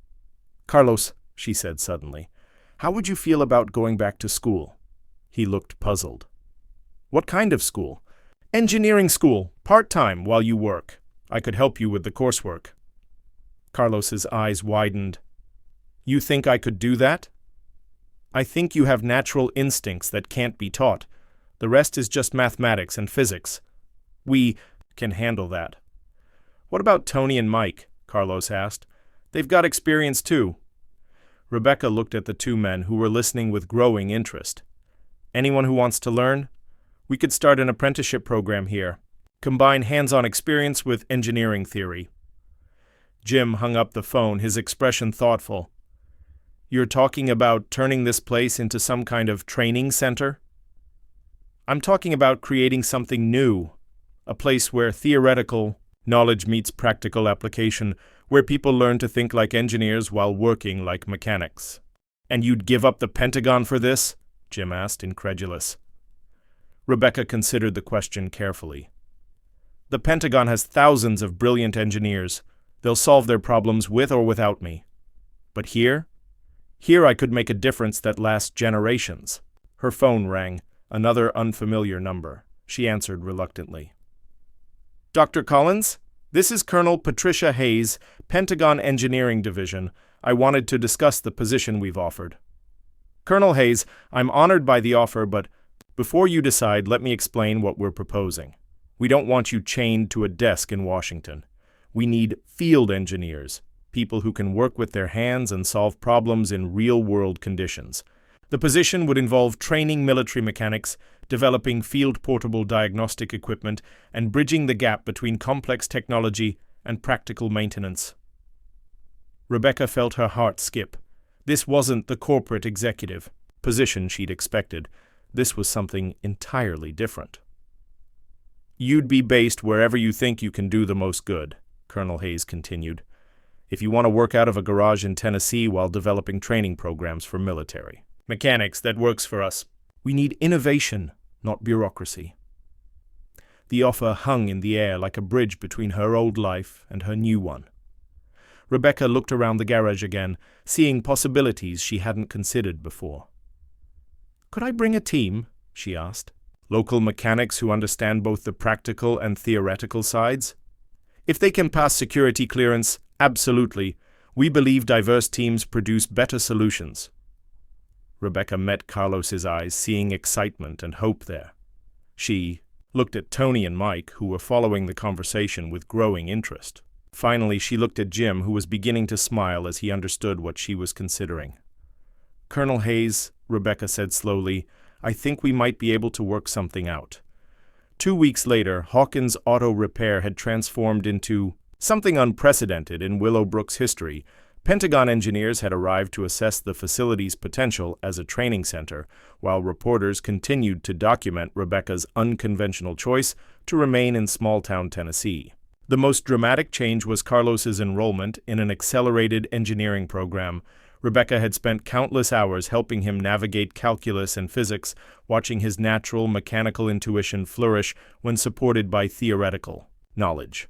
Carlos, she said suddenly, how would you feel about going back to school? He looked puzzled. What kind of school? Engineering school, part-time while you work. I could help you with the coursework. Carlos's eyes widened. You think I could do that? I think you have natural instincts that can't be taught. The rest is just mathematics and physics. We can handle that. What about Tony and Mike? Carlos asked. They've got experience too. Rebecca looked at the two men who were listening with growing interest. Anyone who wants to learn? We could start an apprenticeship program here. Combine hands-on experience with engineering theory. Jim hung up the phone, his expression thoughtful. You're talking about turning this place into some kind of training center? I'm talking about creating something new, a place where theoretical knowledge meets practical application, where people learn to think like engineers while working like mechanics. And you'd give up the Pentagon for this? Jim asked, incredulous. Rebecca considered the question carefully. The Pentagon has thousands of brilliant engineers. They'll solve their problems with or without me. But here I could make a difference that lasts generations. Her phone rang, another unfamiliar number. She answered reluctantly. Dr. Collins? This is Colonel Patricia Hayes, Pentagon Engineering Division. I wanted to discuss the position we've offered. Colonel Hayes, I'm honored by the offer, but before you decide, let me explain what we're proposing. We don't want you chained to a desk in Washington. We need field engineers, people who can work with their hands and solve problems in real-world conditions. The position would involve training military mechanics, developing field-portable diagnostic equipment, and bridging the gap between complex technology and practical maintenance. Rebecca felt her heart skip. This wasn't the corporate executive position she'd expected. This was something entirely different. You'd be based wherever you think you can do the most good, Colonel Hayes continued. If you want to work out of a garage in Tennessee while developing training programs for military mechanics, that works for us. We need innovation, not bureaucracy. The offer hung in the air like a bridge between her old life and her new one. Rebecca looked around the garage again, seeing possibilities she hadn't considered before. Could I bring a team? She asked. Local mechanics who understand both the practical and theoretical sides? If they can pass security clearance, absolutely. We believe diverse teams produce better solutions. Rebecca met Carlos's eyes, seeing excitement and hope there. She looked at Tony and Mike, who were following the conversation with growing interest. Finally, she looked at Jim, who was beginning to smile as he understood what she was considering. Colonel Hayes, Rebecca said slowly, I think we might be able to work something out. 2 weeks later, Hawkins Auto Repair had transformed into something unprecedented in Willowbrook's history. Pentagon engineers had arrived to assess the facility's potential as a training center, while reporters continued to document Rebecca's unconventional choice to remain in small-town Tennessee. The most dramatic change was Carlos's enrollment in an accelerated engineering program. Rebecca had spent countless hours helping him navigate calculus and physics, watching his natural mechanical intuition flourish when supported by theoretical knowledge.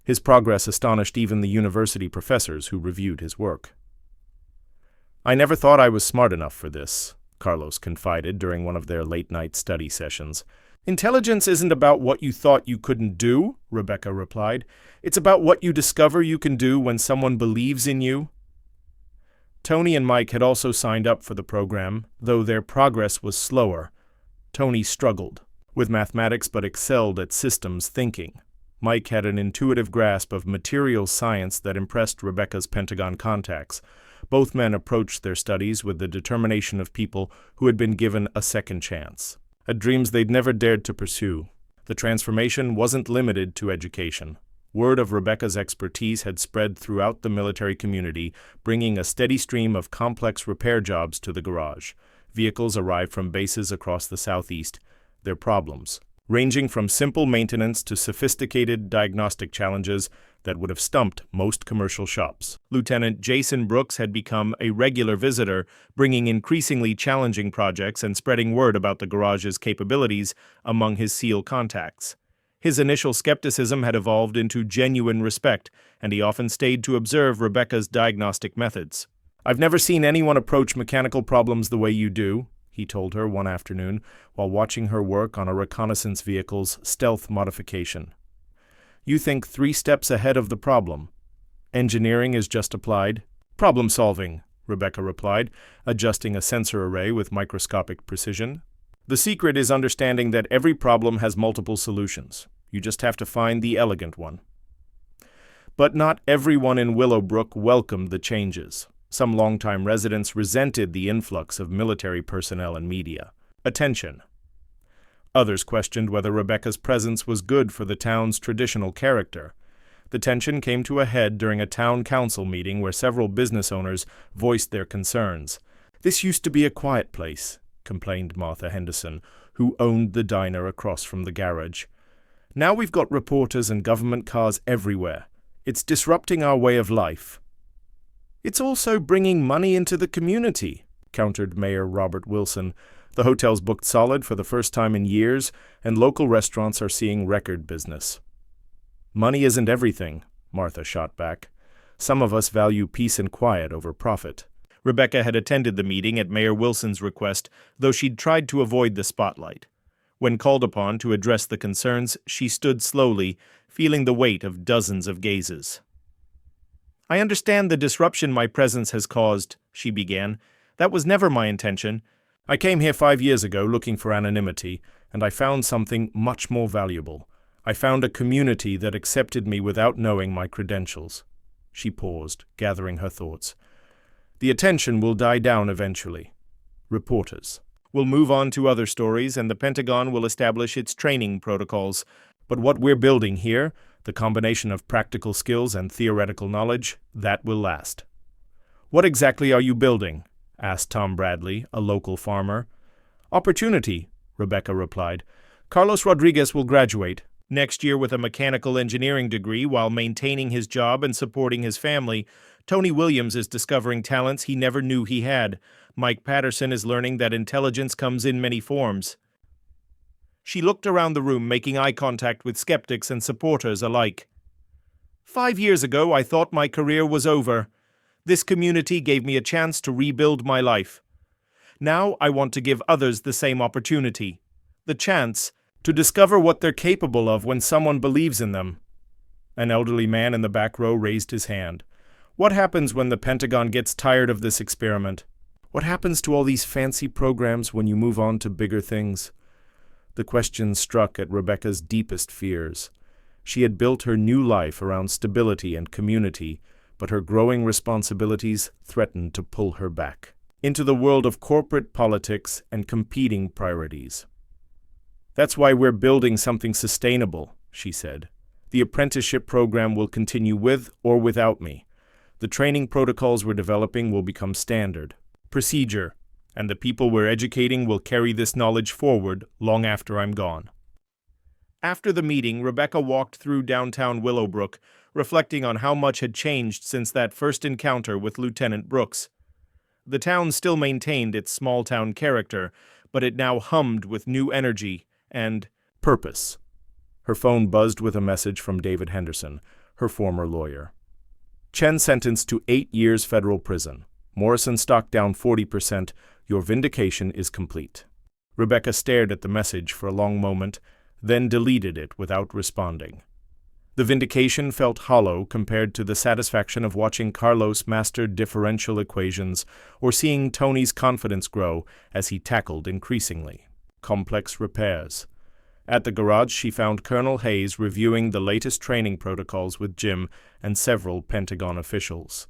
His progress astonished even the university professors who reviewed his work. I never thought I was smart enough for this, Carlos confided during one of their late-night study sessions. Intelligence isn't about what you thought you couldn't do, Rebecca replied. It's about what you discover you can do when someone believes in you. Tony and Mike had also signed up for the program, though their progress was slower. Tony struggled with mathematics but excelled at systems thinking. Mike had an intuitive grasp of material science that impressed Rebecca's Pentagon contacts. Both men approached their studies with the determination of people who had been given a second chance, at dreams they'd never dared to pursue. The transformation wasn't limited to education. Word of Rebecca's expertise had spread throughout the military community, bringing a steady stream of complex repair jobs to the garage. Vehicles arrived from bases across the Southeast, their problems ranging from simple maintenance to sophisticated diagnostic challenges that would have stumped most commercial shops. Lieutenant Jason Brooks had become a regular visitor, bringing increasingly challenging projects and spreading word about the garage's capabilities among his SEAL contacts. His initial skepticism had evolved into genuine respect, and he often stayed to observe Rebecca's diagnostic methods. "I've never seen anyone approach mechanical problems the way you do," he told her one afternoon while watching her work on a reconnaissance vehicle's stealth modification. "You think 3 steps ahead of the problem. Engineering is just applied." "Problem solving," Rebecca replied, adjusting a sensor array with microscopic precision. "The secret is understanding that every problem has multiple solutions. You just have to find the elegant one." But not everyone in Willowbrook welcomed the changes. Some longtime residents resented the influx of military personnel and media attention. Others questioned whether Rebecca's presence was good for the town's traditional character. The tension came to a head during a town council meeting where several business owners voiced their concerns. "This used to be a quiet place," complained Martha Henderson, who owned the diner across from the garage. "Now we've got reporters and government cars everywhere. It's disrupting our way of life." "It's also bringing money into the community," countered Mayor Robert Wilson. "The hotel's booked solid for the first time in years, and local restaurants are seeing record business." "Money isn't everything," Martha shot back. "Some of us value peace and quiet over profit." Rebecca had attended the meeting at Mayor Wilson's request, though she'd tried to avoid the spotlight. When called upon to address the concerns, she stood slowly, feeling the weight of dozens of gazes. "I understand the disruption my presence has caused," she began. "That was never my intention. I came here 5 years ago looking for anonymity, and I found something much more valuable. I found a community that accepted me without knowing my credentials." She paused, gathering her thoughts. "The attention will die down eventually. Reporters will move on to other stories, and the Pentagon will establish its training protocols. But what we're building here, the combination of practical skills and theoretical knowledge, that will last." "What exactly are you building?" asked Tom Bradley, a local farmer. "Opportunity," Rebecca replied. "Carlos Rodriguez will graduate next year with a mechanical engineering degree while maintaining his job and supporting his family. Tony Williams is discovering talents he never knew he had. Mike Patterson is learning that intelligence comes in many forms." She looked around the room, making eye contact with skeptics and supporters alike. 5 years ago, I thought my career was over. This community gave me a chance to rebuild my life. Now I want to give others the same opportunity. The chance to discover what they're capable of when someone believes in them." An elderly man in the back row raised his hand. "What happens when the Pentagon gets tired of this experiment? What happens to all these fancy programs when you move on to bigger things?" The question struck at Rebecca's deepest fears. She had built her new life around stability and community, but her growing responsibilities threatened to pull her back into the world of corporate politics and competing priorities. "That's why we're building something sustainable," she said. "The apprenticeship program will continue with or without me. The training protocols we're developing will become standard procedure, and the people we're educating will carry this knowledge forward long after I'm gone." After the meeting, Rebecca walked through downtown Willowbrook, reflecting on how much had changed since that first encounter with Lieutenant Brooks. The town still maintained its small-town character, but it now hummed with new energy and purpose. Her phone buzzed with a message from David Henderson, her former lawyer. "Chen sentenced to 8 years federal prison. Morrison stock down 40%. Your vindication is complete." Rebecca stared at the message for a long moment, then deleted it without responding. The vindication felt hollow compared to the satisfaction of watching Carlos master differential equations or seeing Tony's confidence grow as he tackled increasingly complex repairs. At the garage, she found Colonel Hayes reviewing the latest training protocols with Jim and several Pentagon officials.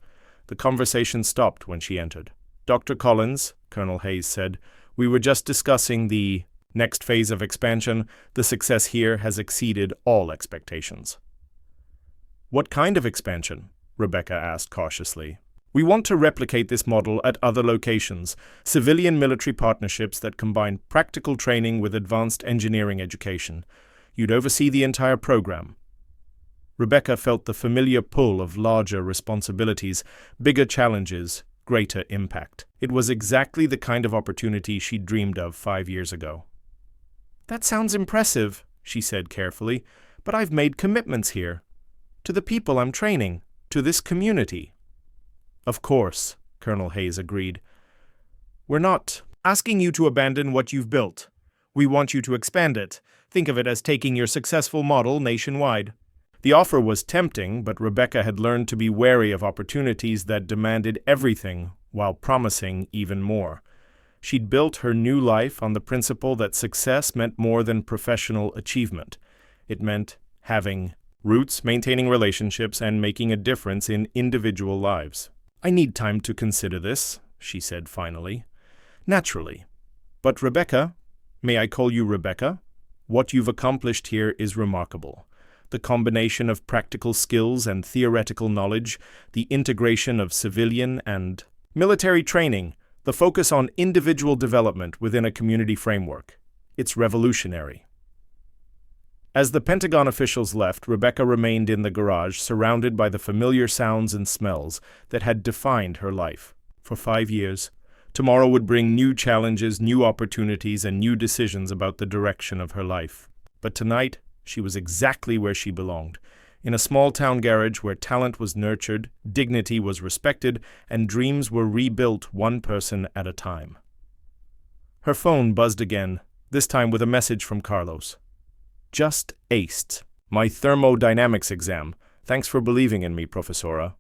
The conversation stopped when she entered. "Dr. Collins," Colonel Hayes said, "we were just discussing the next phase of expansion. The success here has exceeded all expectations." "What kind of expansion?" Rebecca asked cautiously. "We want to replicate this model at other locations, civilian-military partnerships that combine practical training with advanced engineering education. You'd oversee the entire program." Rebecca felt the familiar pull of larger responsibilities, bigger challenges, greater impact. It was exactly the kind of opportunity she'd dreamed of 5 years ago. "That sounds impressive," she said carefully, "but I've made commitments here. To the people I'm training, to this community." "Of course," Colonel Hayes agreed. "We're not asking you to abandon what you've built. We want you to expand it. Think of it as taking your successful model nationwide." The offer was tempting, but Rebecca had learned to be wary of opportunities that demanded everything while promising even more. She'd built her new life on the principle that success meant more than professional achievement. It meant having roots, maintaining relationships, and making a difference in individual lives. "I need time to consider this," she said finally. "Naturally. But Rebecca, may I call you Rebecca? What you've accomplished here is remarkable. The combination of practical skills and theoretical knowledge, the integration of civilian and military training, the focus on individual development within a community framework. It's revolutionary." As the Pentagon officials left, Rebecca remained in the garage, surrounded by the familiar sounds and smells that had defined her life. For 5 years, tomorrow would bring new challenges, new opportunities, and new decisions about the direction of her life. But tonight, she was exactly where she belonged, in a small-town garage where talent was nurtured, dignity was respected, and dreams were rebuilt one person at a time. Her phone buzzed again, this time with a message from Carlos. "Just aced my thermodynamics exam. Thanks for believing in me, Professora."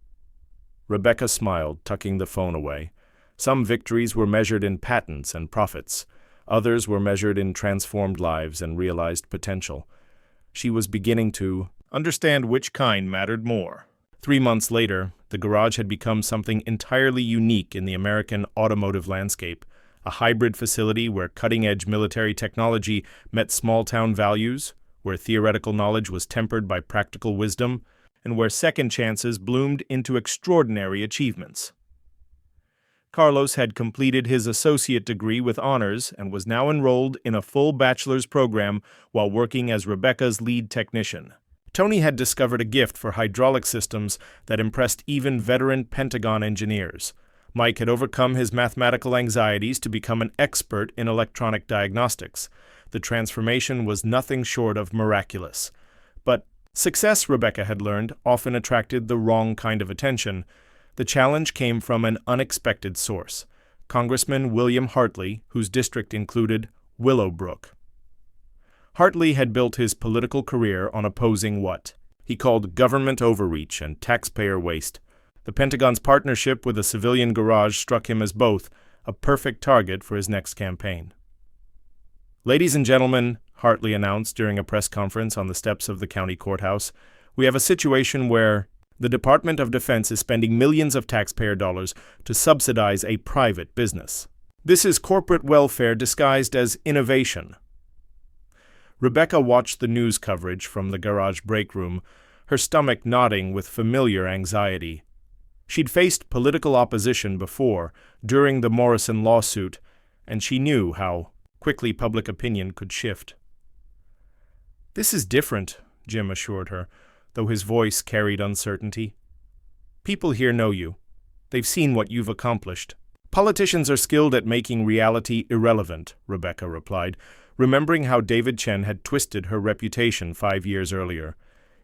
Rebecca smiled, tucking the phone away. Some victories were measured in patents and profits. Others were measured in transformed lives and realized potential. She was beginning to understand which kind mattered more. 3 months later, the garage had become something entirely unique in the American automotive landscape, a hybrid facility where cutting-edge military technology met small-town values, where theoretical knowledge was tempered by practical wisdom, and where second chances bloomed into extraordinary achievements. Carlos had completed his associate degree with honors and was now enrolled in a full bachelor's program while working as Rebecca's lead technician. Tony had discovered a gift for hydraulic systems that impressed even veteran Pentagon engineers. Mike had overcome his mathematical anxieties to become an expert in electronic diagnostics. The transformation was nothing short of miraculous. But success, Rebecca had learned, often attracted the wrong kind of attention. The challenge came from an unexpected source, Congressman William Hartley, whose district included Willowbrook. Hartley had built his political career on opposing what he called government overreach and taxpayer waste. The Pentagon's partnership with a civilian garage struck him as both a perfect target for his next campaign. "Ladies and gentlemen," Hartley announced during a press conference on the steps of the county courthouse, "we have a situation where the Department of Defense is spending millions of taxpayer dollars to subsidize a private business. This is corporate welfare disguised as innovation." Rebecca watched the news coverage from the garage break room, her stomach knotting with familiar anxiety. She'd faced political opposition before, during the Morrison lawsuit, and she knew how quickly public opinion could shift. "This is different," Jim assured her, though his voice carried uncertainty. "People here know you. They've seen what you've accomplished." "Politicians are skilled at making reality irrelevant," Rebecca replied, remembering how David Chen had twisted her reputation 5 years earlier.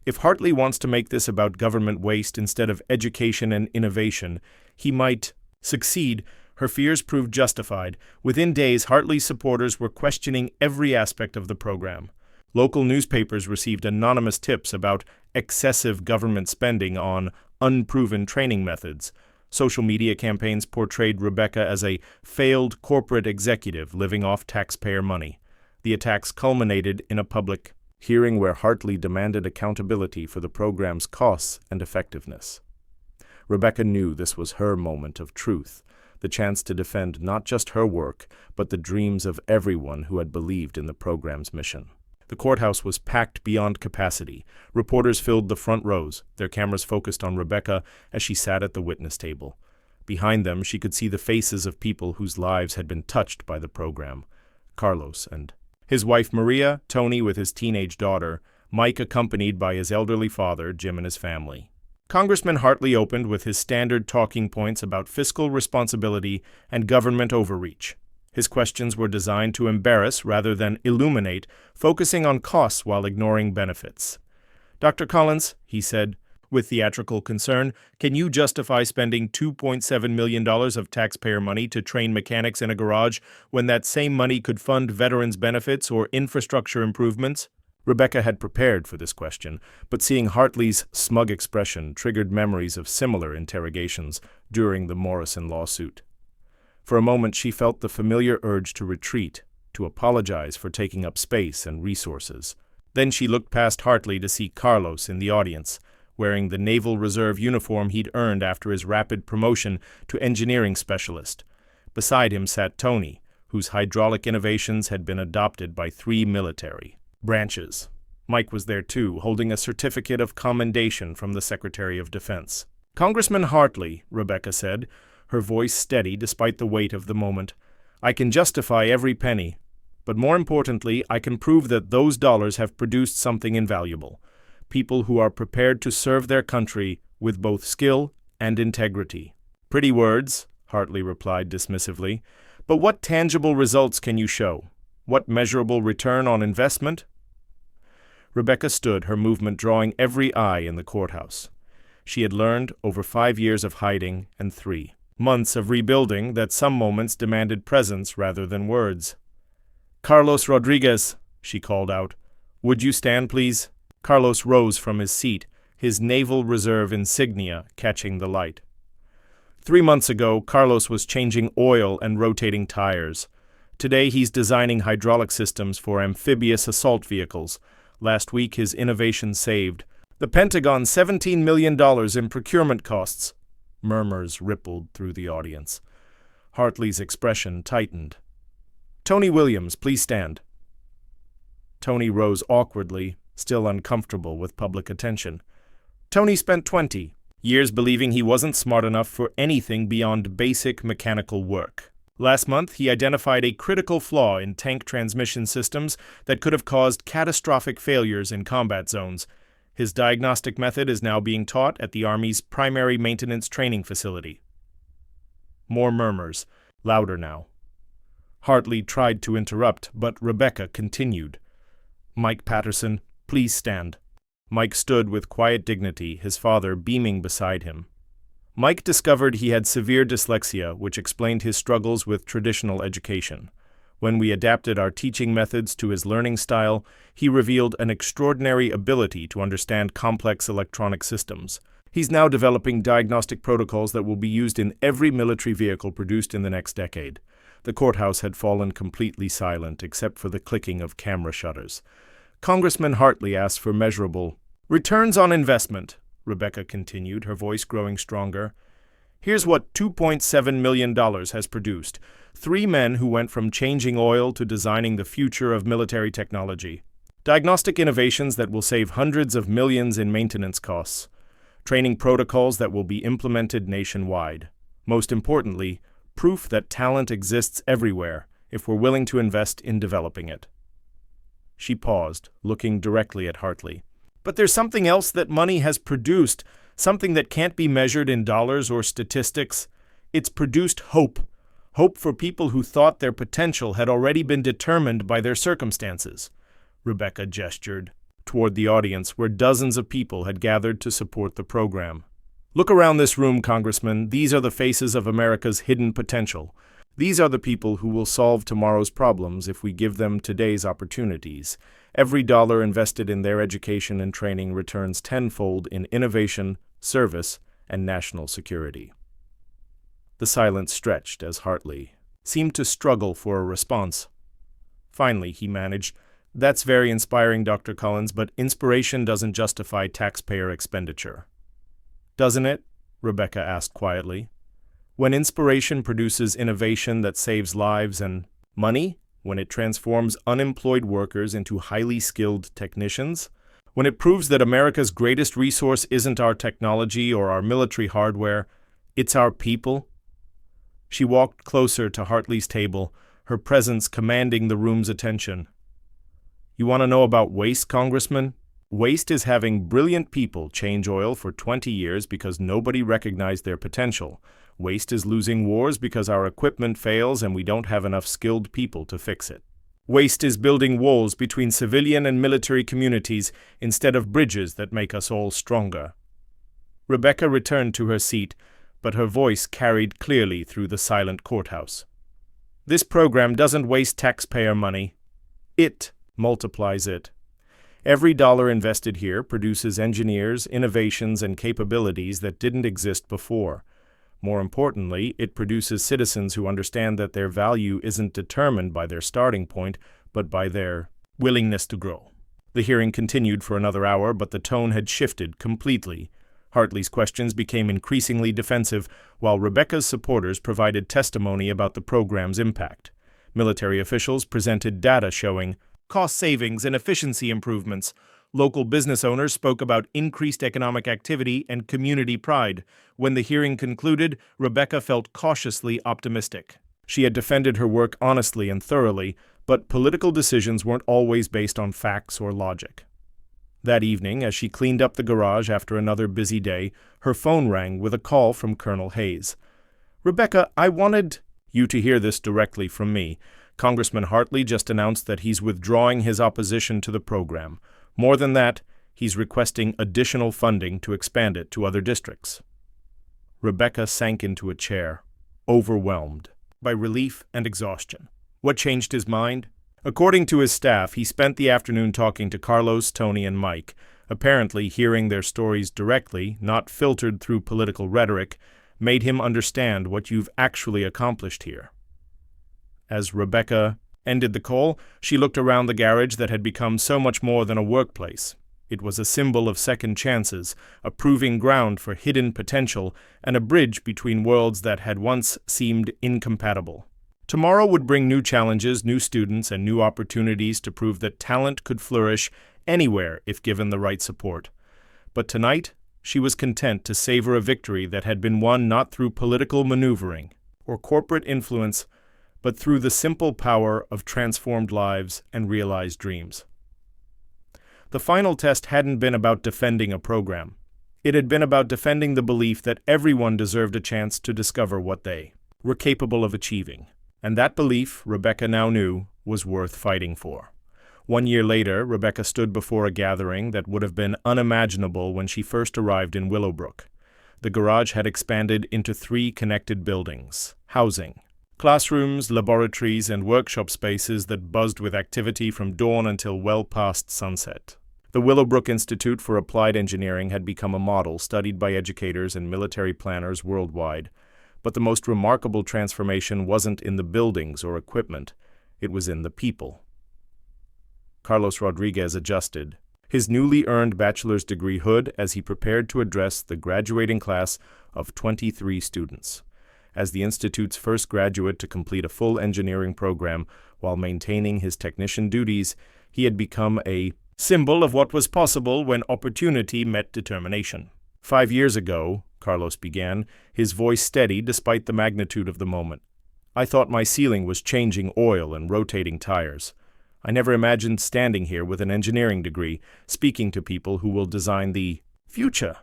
"If Hartley wants to make this about government waste instead of education and innovation, he might succeed. Her fears proved justified. Within days, Hartley's supporters were questioning every aspect of the program. Local newspapers received anonymous tips about excessive government spending on unproven training methods. Social media campaigns portrayed Rebecca as a failed corporate executive living off taxpayer money. The attacks culminated in a public hearing where Hartley demanded accountability for the program's costs and effectiveness. Rebecca knew this was her moment of truth, the chance to defend not just her work, but the dreams of everyone who had believed in the program's mission. The courthouse was packed beyond capacity. Reporters filled the front rows, their cameras focused on Rebecca as she sat at the witness table. Behind them, she could see the faces of people whose lives had been touched by the program. Carlos and his wife Maria, Tony with his teenage daughter, Mike accompanied by his elderly father, Jim and his family. Congressman Hartley opened with his standard talking points about fiscal responsibility and government overreach. His questions were designed to embarrass rather than illuminate, focusing on costs while ignoring benefits. "Dr. Collins," he said, with theatrical concern, "can you justify spending $2.7 million of taxpayer money to train mechanics in a garage when that same money could fund veterans' benefits or infrastructure improvements?" Rebecca had prepared for this question, but seeing Hartley's smug expression triggered memories of similar interrogations during the Morrison lawsuit. For a moment she felt the familiar urge to retreat, to apologize for taking up space and resources. Then she looked past Hartley to see Carlos in the audience, wearing the Naval Reserve uniform he'd earned after his rapid promotion to engineering specialist. Beside him sat Tony, whose hydraulic innovations had been adopted by 3 military branches. Mike was there too, holding a certificate of commendation from the Secretary of Defense. "Congressman Hartley," Rebecca said, her voice steady despite the weight of the moment, "I can justify every penny, but more importantly, I can prove that those dollars have produced something invaluable. People who are prepared to serve their country with both skill and integrity." "Pretty words," Hartley replied dismissively, "but what tangible results can you show? What measurable return on investment?" Rebecca stood, her movement drawing every eye in the courthouse. She had learned, over 5 years of hiding and 3 months of rebuilding, that some moments demanded presence rather than words. "Carlos Rodriguez," she called out. "Would you stand, please?" Carlos rose from his seat, his Naval Reserve insignia catching the light. 3 months ago, Carlos was changing oil and rotating tires. Today, he's designing hydraulic systems for amphibious assault vehicles. Last week, his innovation saved the Pentagon $17 million in procurement costs. Murmurs rippled through the audience. Hartley's expression tightened. "Tony Williams, please stand." Tony rose awkwardly, still uncomfortable with public attention. Tony spent 20 years believing he wasn't smart enough for anything beyond basic mechanical work. Last month, he identified a critical flaw in tank transmission systems that could have caused catastrophic failures in combat zones. His diagnostic method is now being taught at the Army's primary maintenance training facility. More murmurs, louder now. Hartley tried to interrupt, but Rebecca continued. "Mike Patterson, please stand." Mike stood with quiet dignity, his father beaming beside him. Mike discovered he had severe dyslexia, which explained his struggles with traditional education. When we adapted our teaching methods to his learning style, he revealed an extraordinary ability to understand complex electronic systems. He's now developing diagnostic protocols that will be used in every military vehicle produced in the next decade. The courthouse had fallen completely silent except for the clicking of camera shutters. Congressman Hartley asked for measurable returns on investment, Rebecca continued, her voice growing stronger. Here's what $2.7 million has produced. 3 men who went from changing oil to designing the future of military technology. Diagnostic innovations that will save hundreds of millions in maintenance costs. Training protocols that will be implemented nationwide. Most importantly, proof that talent exists everywhere if we're willing to invest in developing it. She paused, looking directly at Hartley. But there's something else that money has produced, something that can't be measured in dollars or statistics. It's produced hope. Hope for people who thought their potential had already been determined by their circumstances. Rebecca gestured toward the audience where dozens of people had gathered to support the program. Look around this room, Congressman. These are the faces of America's hidden potential. These are the people who will solve tomorrow's problems if we give them today's opportunities. Every dollar invested in their education and training returns tenfold in innovation, service, and national security." The silence stretched as Hartley seemed to struggle for a response. Finally, he managed, "That's very inspiring, Dr. Collins, but inspiration doesn't justify taxpayer expenditure." "Doesn't it?" Rebecca asked quietly. "When inspiration produces innovation that saves lives and money, when it transforms unemployed workers into highly skilled technicians, when it proves that America's greatest resource isn't our technology or our military hardware, it's our people." She walked closer to Hartley's table, her presence commanding the room's attention. "You want to know about waste, Congressman? Waste is having brilliant people change oil for 20 years because nobody recognized their potential. Waste is losing wars because our equipment fails and we don't have enough skilled people to fix it. Waste is building walls between civilian and military communities instead of bridges that make us all stronger." Rebecca returned to her seat, but her voice carried clearly through the silent courthouse. "This program doesn't waste taxpayer money. It multiplies it. Every dollar invested here produces engineers, innovations, and capabilities that didn't exist before. More importantly, it produces citizens who understand that their value isn't determined by their starting point, but by their willingness to grow." The hearing continued for another hour, but the tone had shifted completely. Hartley's questions became increasingly defensive, while Rebecca's supporters provided testimony about the program's impact. Military officials presented data showing cost savings and efficiency improvements. Local business owners spoke about increased economic activity and community pride. When the hearing concluded, Rebecca felt cautiously optimistic. She had defended her work honestly and thoroughly, but political decisions weren't always based on facts or logic. That evening, as she cleaned up the garage after another busy day, her phone rang with a call from Colonel Hayes. "Rebecca, I wanted you to hear this directly from me. Congressman Hartley just announced that he's withdrawing his opposition to the program. More than that, he's requesting additional funding to expand it to other districts." Rebecca sank into a chair, overwhelmed by relief and exhaustion. What changed his mind? According to his staff, he spent the afternoon talking to Carlos, Tony, and Mike, apparently hearing their stories directly, not filtered through political rhetoric, made him understand what you've actually accomplished here. As Rebecca ended the call, she looked around the garage that had become so much more than a workplace. It was a symbol of second chances, a proving ground for hidden potential, and a bridge between worlds that had once seemed incompatible. Tomorrow would bring new challenges, new students, and new opportunities to prove that talent could flourish anywhere if given the right support. But tonight, she was content to savor a victory that had been won not through political maneuvering or corporate influence, but through the simple power of transformed lives and realized dreams. The final test hadn't been about defending a program. It had been about defending the belief that everyone deserved a chance to discover what they were capable of achieving. And that belief, Rebecca now knew, was worth fighting for. 1 year later, Rebecca stood before a gathering that would have been unimaginable when she first arrived in Willowbrook. The garage had expanded into 3 connected buildings, housing classrooms, laboratories, and workshop spaces that buzzed with activity from dawn until well past sunset. The Willowbrook Institute for Applied Engineering had become a model studied by educators and military planners worldwide. But the most remarkable transformation wasn't in the buildings or equipment, it was in the people. Carlos Rodriguez adjusted his newly earned bachelor's degree hood as he prepared to address the graduating class of 23 students. As the Institute's first graduate to complete a full engineering program while maintaining his technician duties, he had become a symbol of what was possible when opportunity met determination. 5 years ago, Carlos began, his voice steady despite the magnitude of the moment. "I thought my ceiling was changing oil and rotating tires. I never imagined standing here with an engineering degree, speaking to people who will design the future."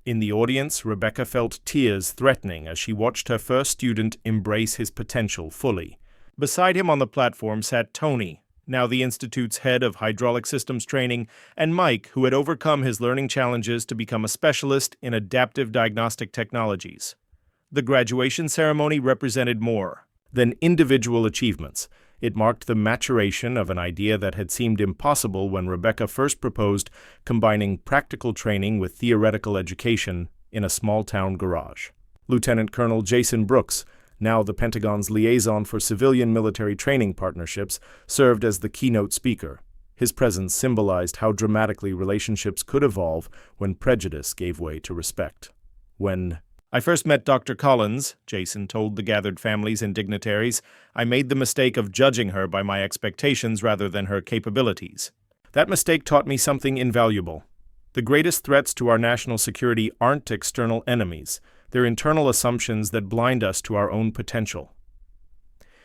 In the audience, Rebecca felt tears threatening as she watched her first student embrace his potential fully. Beside him on the platform sat Tony, now the Institute's head of hydraulic systems training, and Mike, who had overcome his learning challenges to become a specialist in adaptive diagnostic technologies. The graduation ceremony represented more than individual achievements. It marked the maturation of an idea that had seemed impossible when Rebecca first proposed combining practical training with theoretical education in a small-town garage. Lieutenant Colonel Jason Brooks, now the Pentagon's liaison for civilian-military training partnerships, served as the keynote speaker. His presence symbolized how dramatically relationships could evolve when prejudice gave way to respect. When I first met Dr. Collins, Jason told the gathered families and dignitaries, I made the mistake of judging her by my expectations rather than her capabilities. That mistake taught me something invaluable. The greatest threats to our national security aren't external enemies. They're internal assumptions that blind us to our own potential.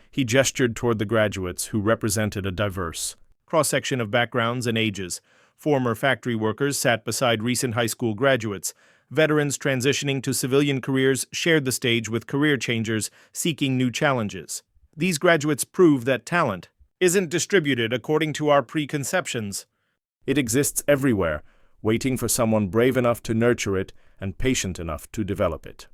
He gestured toward the graduates, who represented a diverse cross-section of backgrounds and ages. Former factory workers sat beside recent high school graduates. Veterans transitioning to civilian careers shared the stage with career changers seeking new challenges. These graduates prove that talent isn't distributed according to our preconceptions. It exists everywhere, waiting for someone brave enough to nurture it and patient enough to develop it.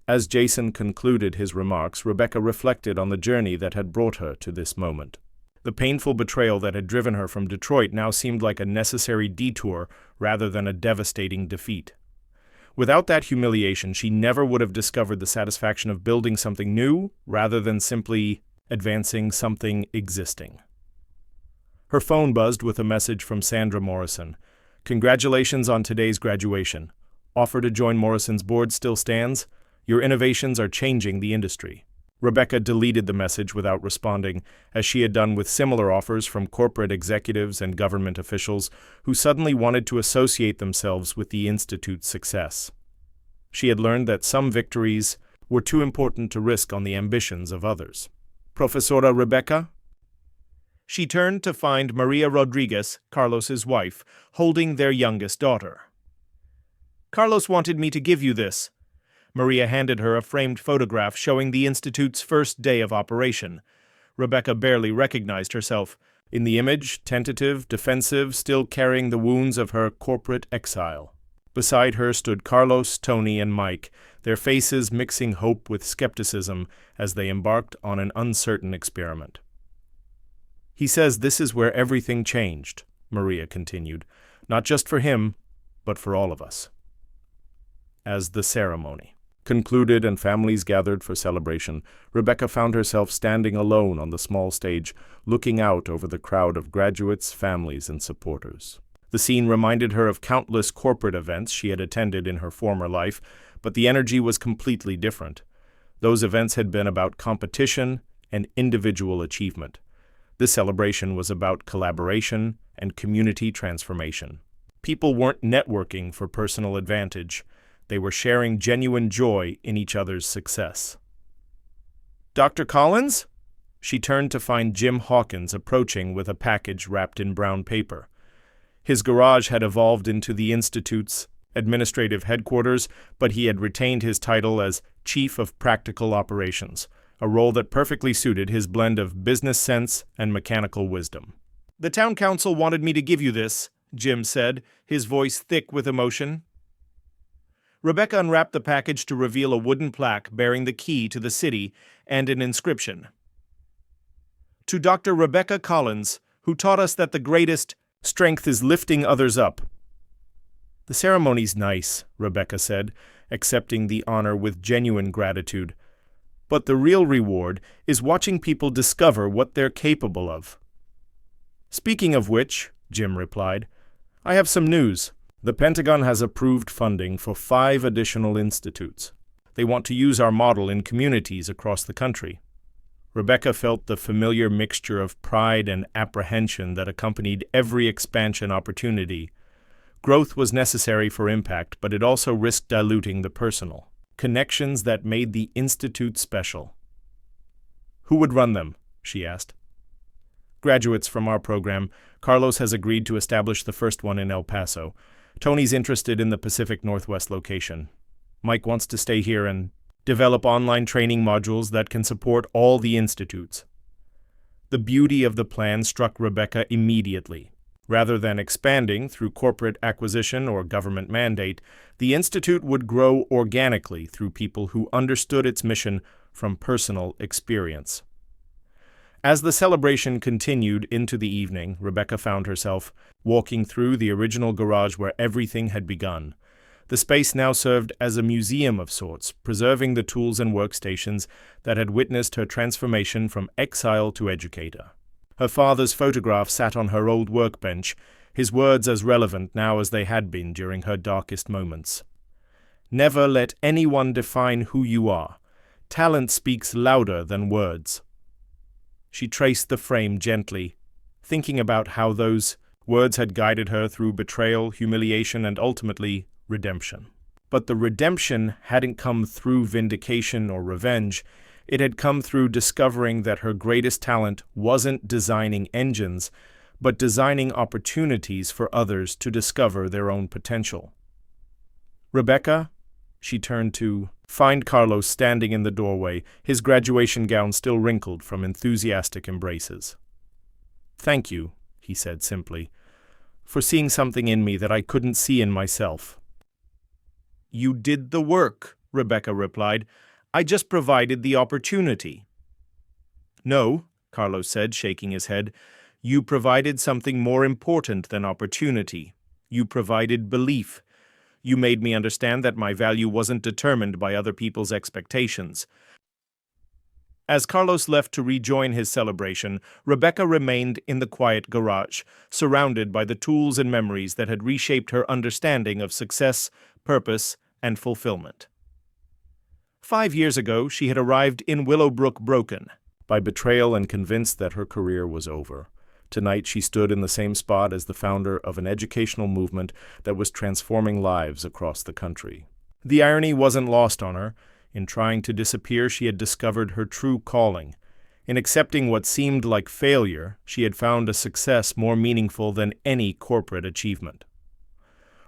As Jason concluded his remarks, Rebecca reflected on the journey that had brought her to this moment. The painful betrayal that had driven her from Detroit now seemed like a necessary detour rather than a devastating defeat. Without that humiliation, she never would have discovered the satisfaction of building something new rather than simply advancing something existing. Her phone buzzed with a message from Sandra Morrison. Congratulations on today's graduation. Offer to join Morrison's board still stands. Your innovations are changing the industry. Rebecca deleted the message without responding, as she had done with similar offers from corporate executives and government officials who suddenly wanted to associate themselves with the Institute's success. She had learned that some victories were too important to risk on the ambitions of others. Professora Rebecca? She turned to find Maria Rodriguez, Carlos's wife, holding their youngest daughter. Carlos wanted me to give you this. Maria handed her a framed photograph showing the Institute's first day of operation. Rebecca barely recognized herself. In the image, tentative, defensive, still carrying the wounds of her corporate exile. Beside her stood Carlos, Tony, and Mike, their faces mixing hope with skepticism as they embarked on an uncertain experiment. He says this is where everything changed, Maria continued, not just for him, but for all of us. As the ceremony concluded and families gathered for celebration, Rebecca found herself standing alone on the small stage, looking out over the crowd of graduates, families, and supporters. The scene reminded her of countless corporate events she had attended in her former life, but the energy was completely different. Those events had been about competition and individual achievement. This celebration was about collaboration and community transformation. People weren't networking for personal advantage. They were sharing genuine joy in each other's success. Dr. Collins? She turned to find Jim Hawkins approaching with a package wrapped in brown paper. His garage had evolved into the Institute's administrative headquarters, but he had retained his title as Chief of Practical Operations, a role that perfectly suited his blend of business sense and mechanical wisdom. The town council wanted me to give you this, Jim said, his voice thick with emotion. Rebecca unwrapped the package to reveal a wooden plaque bearing the key to the city and an inscription. To Dr. Rebecca Collins, who taught us that the greatest strength is lifting others up. The ceremony's nice, Rebecca said, accepting the honor with genuine gratitude. But the real reward is watching people discover what they're capable of. Speaking of which, Jim replied, I have some news. The Pentagon has approved funding for 5 additional institutes. They want to use our model in communities across the country. Rebecca felt the familiar mixture of pride and apprehension that accompanied every expansion opportunity. Growth was necessary for impact, but it also risked diluting the personal connections that made the Institute special. Who would run them? She asked. Graduates from our program. Carlos has agreed to establish the first one in El Paso. Tony's interested in the Pacific Northwest location. Mike wants to stay here and develop online training modules that can support all the institutes. The beauty of the plan struck Rebecca immediately. Rather than expanding through corporate acquisition or government mandate, the Institute would grow organically through people who understood its mission from personal experience. As the celebration continued into the evening, Rebecca found herself walking through the original garage where everything had begun. The space now served as a museum of sorts, preserving the tools and workstations that had witnessed her transformation from exile to educator. Her father's photograph sat on her old workbench, his words as relevant now as they had been during her darkest moments. Never let anyone define who you are. Talent speaks louder than words. She traced the frame gently, thinking about how those words had guided her through betrayal, humiliation, and ultimately redemption. But the redemption hadn't come through vindication or revenge. It had come through discovering that her greatest talent wasn't designing engines, but designing opportunities for others to discover their own potential. Rebecca, she turned to find Carlos standing in the doorway, his graduation gown still wrinkled from enthusiastic embraces. "Thank you," he said simply, "for seeing something in me that I couldn't see in myself." "You did the work," Rebecca replied. "I just provided the opportunity." "No," Carlos said, shaking his head. "You provided something more important than opportunity. You provided belief. You made me understand that my value wasn't determined by other people's expectations." As Carlos left to rejoin his celebration, Rebecca remained in the quiet garage, surrounded by the tools and memories that had reshaped her understanding of success, purpose, and fulfillment. 5 years ago, she had arrived in Willowbrook broken by betrayal and convinced that her career was over. Tonight, she stood in the same spot as the founder of an educational movement that was transforming lives across the country. The irony wasn't lost on her. In trying to disappear, she had discovered her true calling. In accepting what seemed like failure, she had found a success more meaningful than any corporate achievement.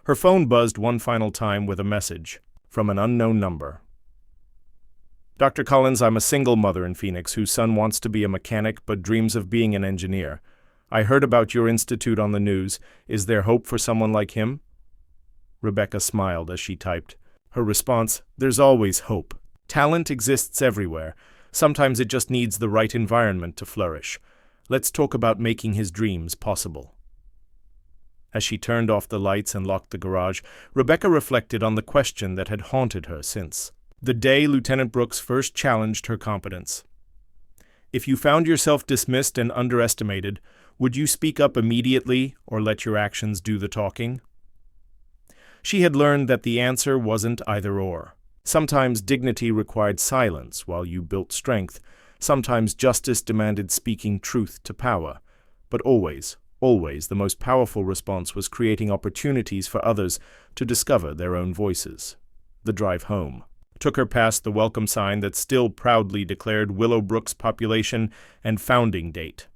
Her phone buzzed one final time with a message from an unknown number. "Dr. Collins, I'm a single mother in Phoenix whose son wants to be a mechanic but dreams of being an engineer. I heard about your institute on the news. Is there hope for someone like him?" Rebecca smiled as she typed. Her response, "There's always hope. Talent exists everywhere. Sometimes it just needs the right environment to flourish. Let's talk about making his dreams possible." As she turned off the lights and locked the garage, Rebecca reflected on the question that had haunted her since the day Lieutenant Brooks first challenged her competence. If you found yourself dismissed and underestimated, would you speak up immediately or let your actions do the talking? She had learned that the answer wasn't either-or. Sometimes dignity required silence while you built strength. Sometimes justice demanded speaking truth to power. But always the most powerful response was creating opportunities for others to discover their own voices. The drive home took her past the welcome sign that still proudly declared Willowbrook's population and founding date.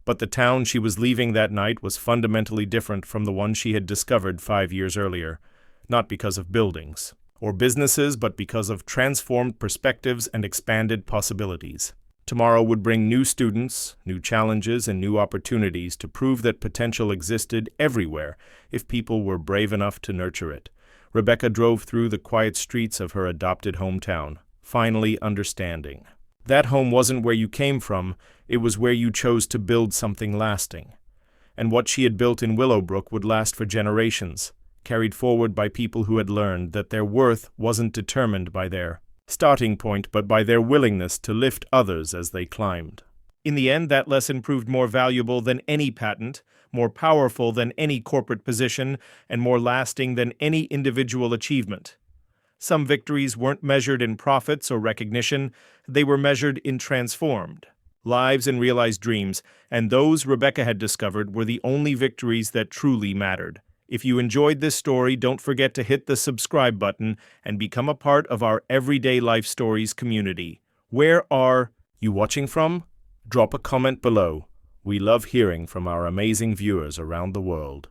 But the town she was leaving that night was fundamentally different from the one she had discovered 5 years earlier, not because of buildings or businesses, but because of transformed perspectives and expanded possibilities. Tomorrow would bring new students, new challenges, and new opportunities to prove that potential existed everywhere if people were brave enough to nurture it. Rebecca drove through the quiet streets of her adopted hometown, finally understanding. That home wasn't where you came from, it was where you chose to build something lasting. And what she had built in Willowbrook would last for generations, carried forward by people who had learned that their worth wasn't determined by their starting point, but by their willingness to lift others as they climbed. In the end, that lesson proved more valuable than any patent, more powerful than any corporate position, and more lasting than any individual achievement. Some victories weren't measured in profits or recognition, they were measured in transformed lives and realized dreams, and those Rebecca had discovered were the only victories that truly mattered. If you enjoyed this story, don't forget to hit the subscribe button and become a part of our Everyday Life Stories community. Where are you watching from? Drop a comment below. We love hearing from our amazing viewers around the world.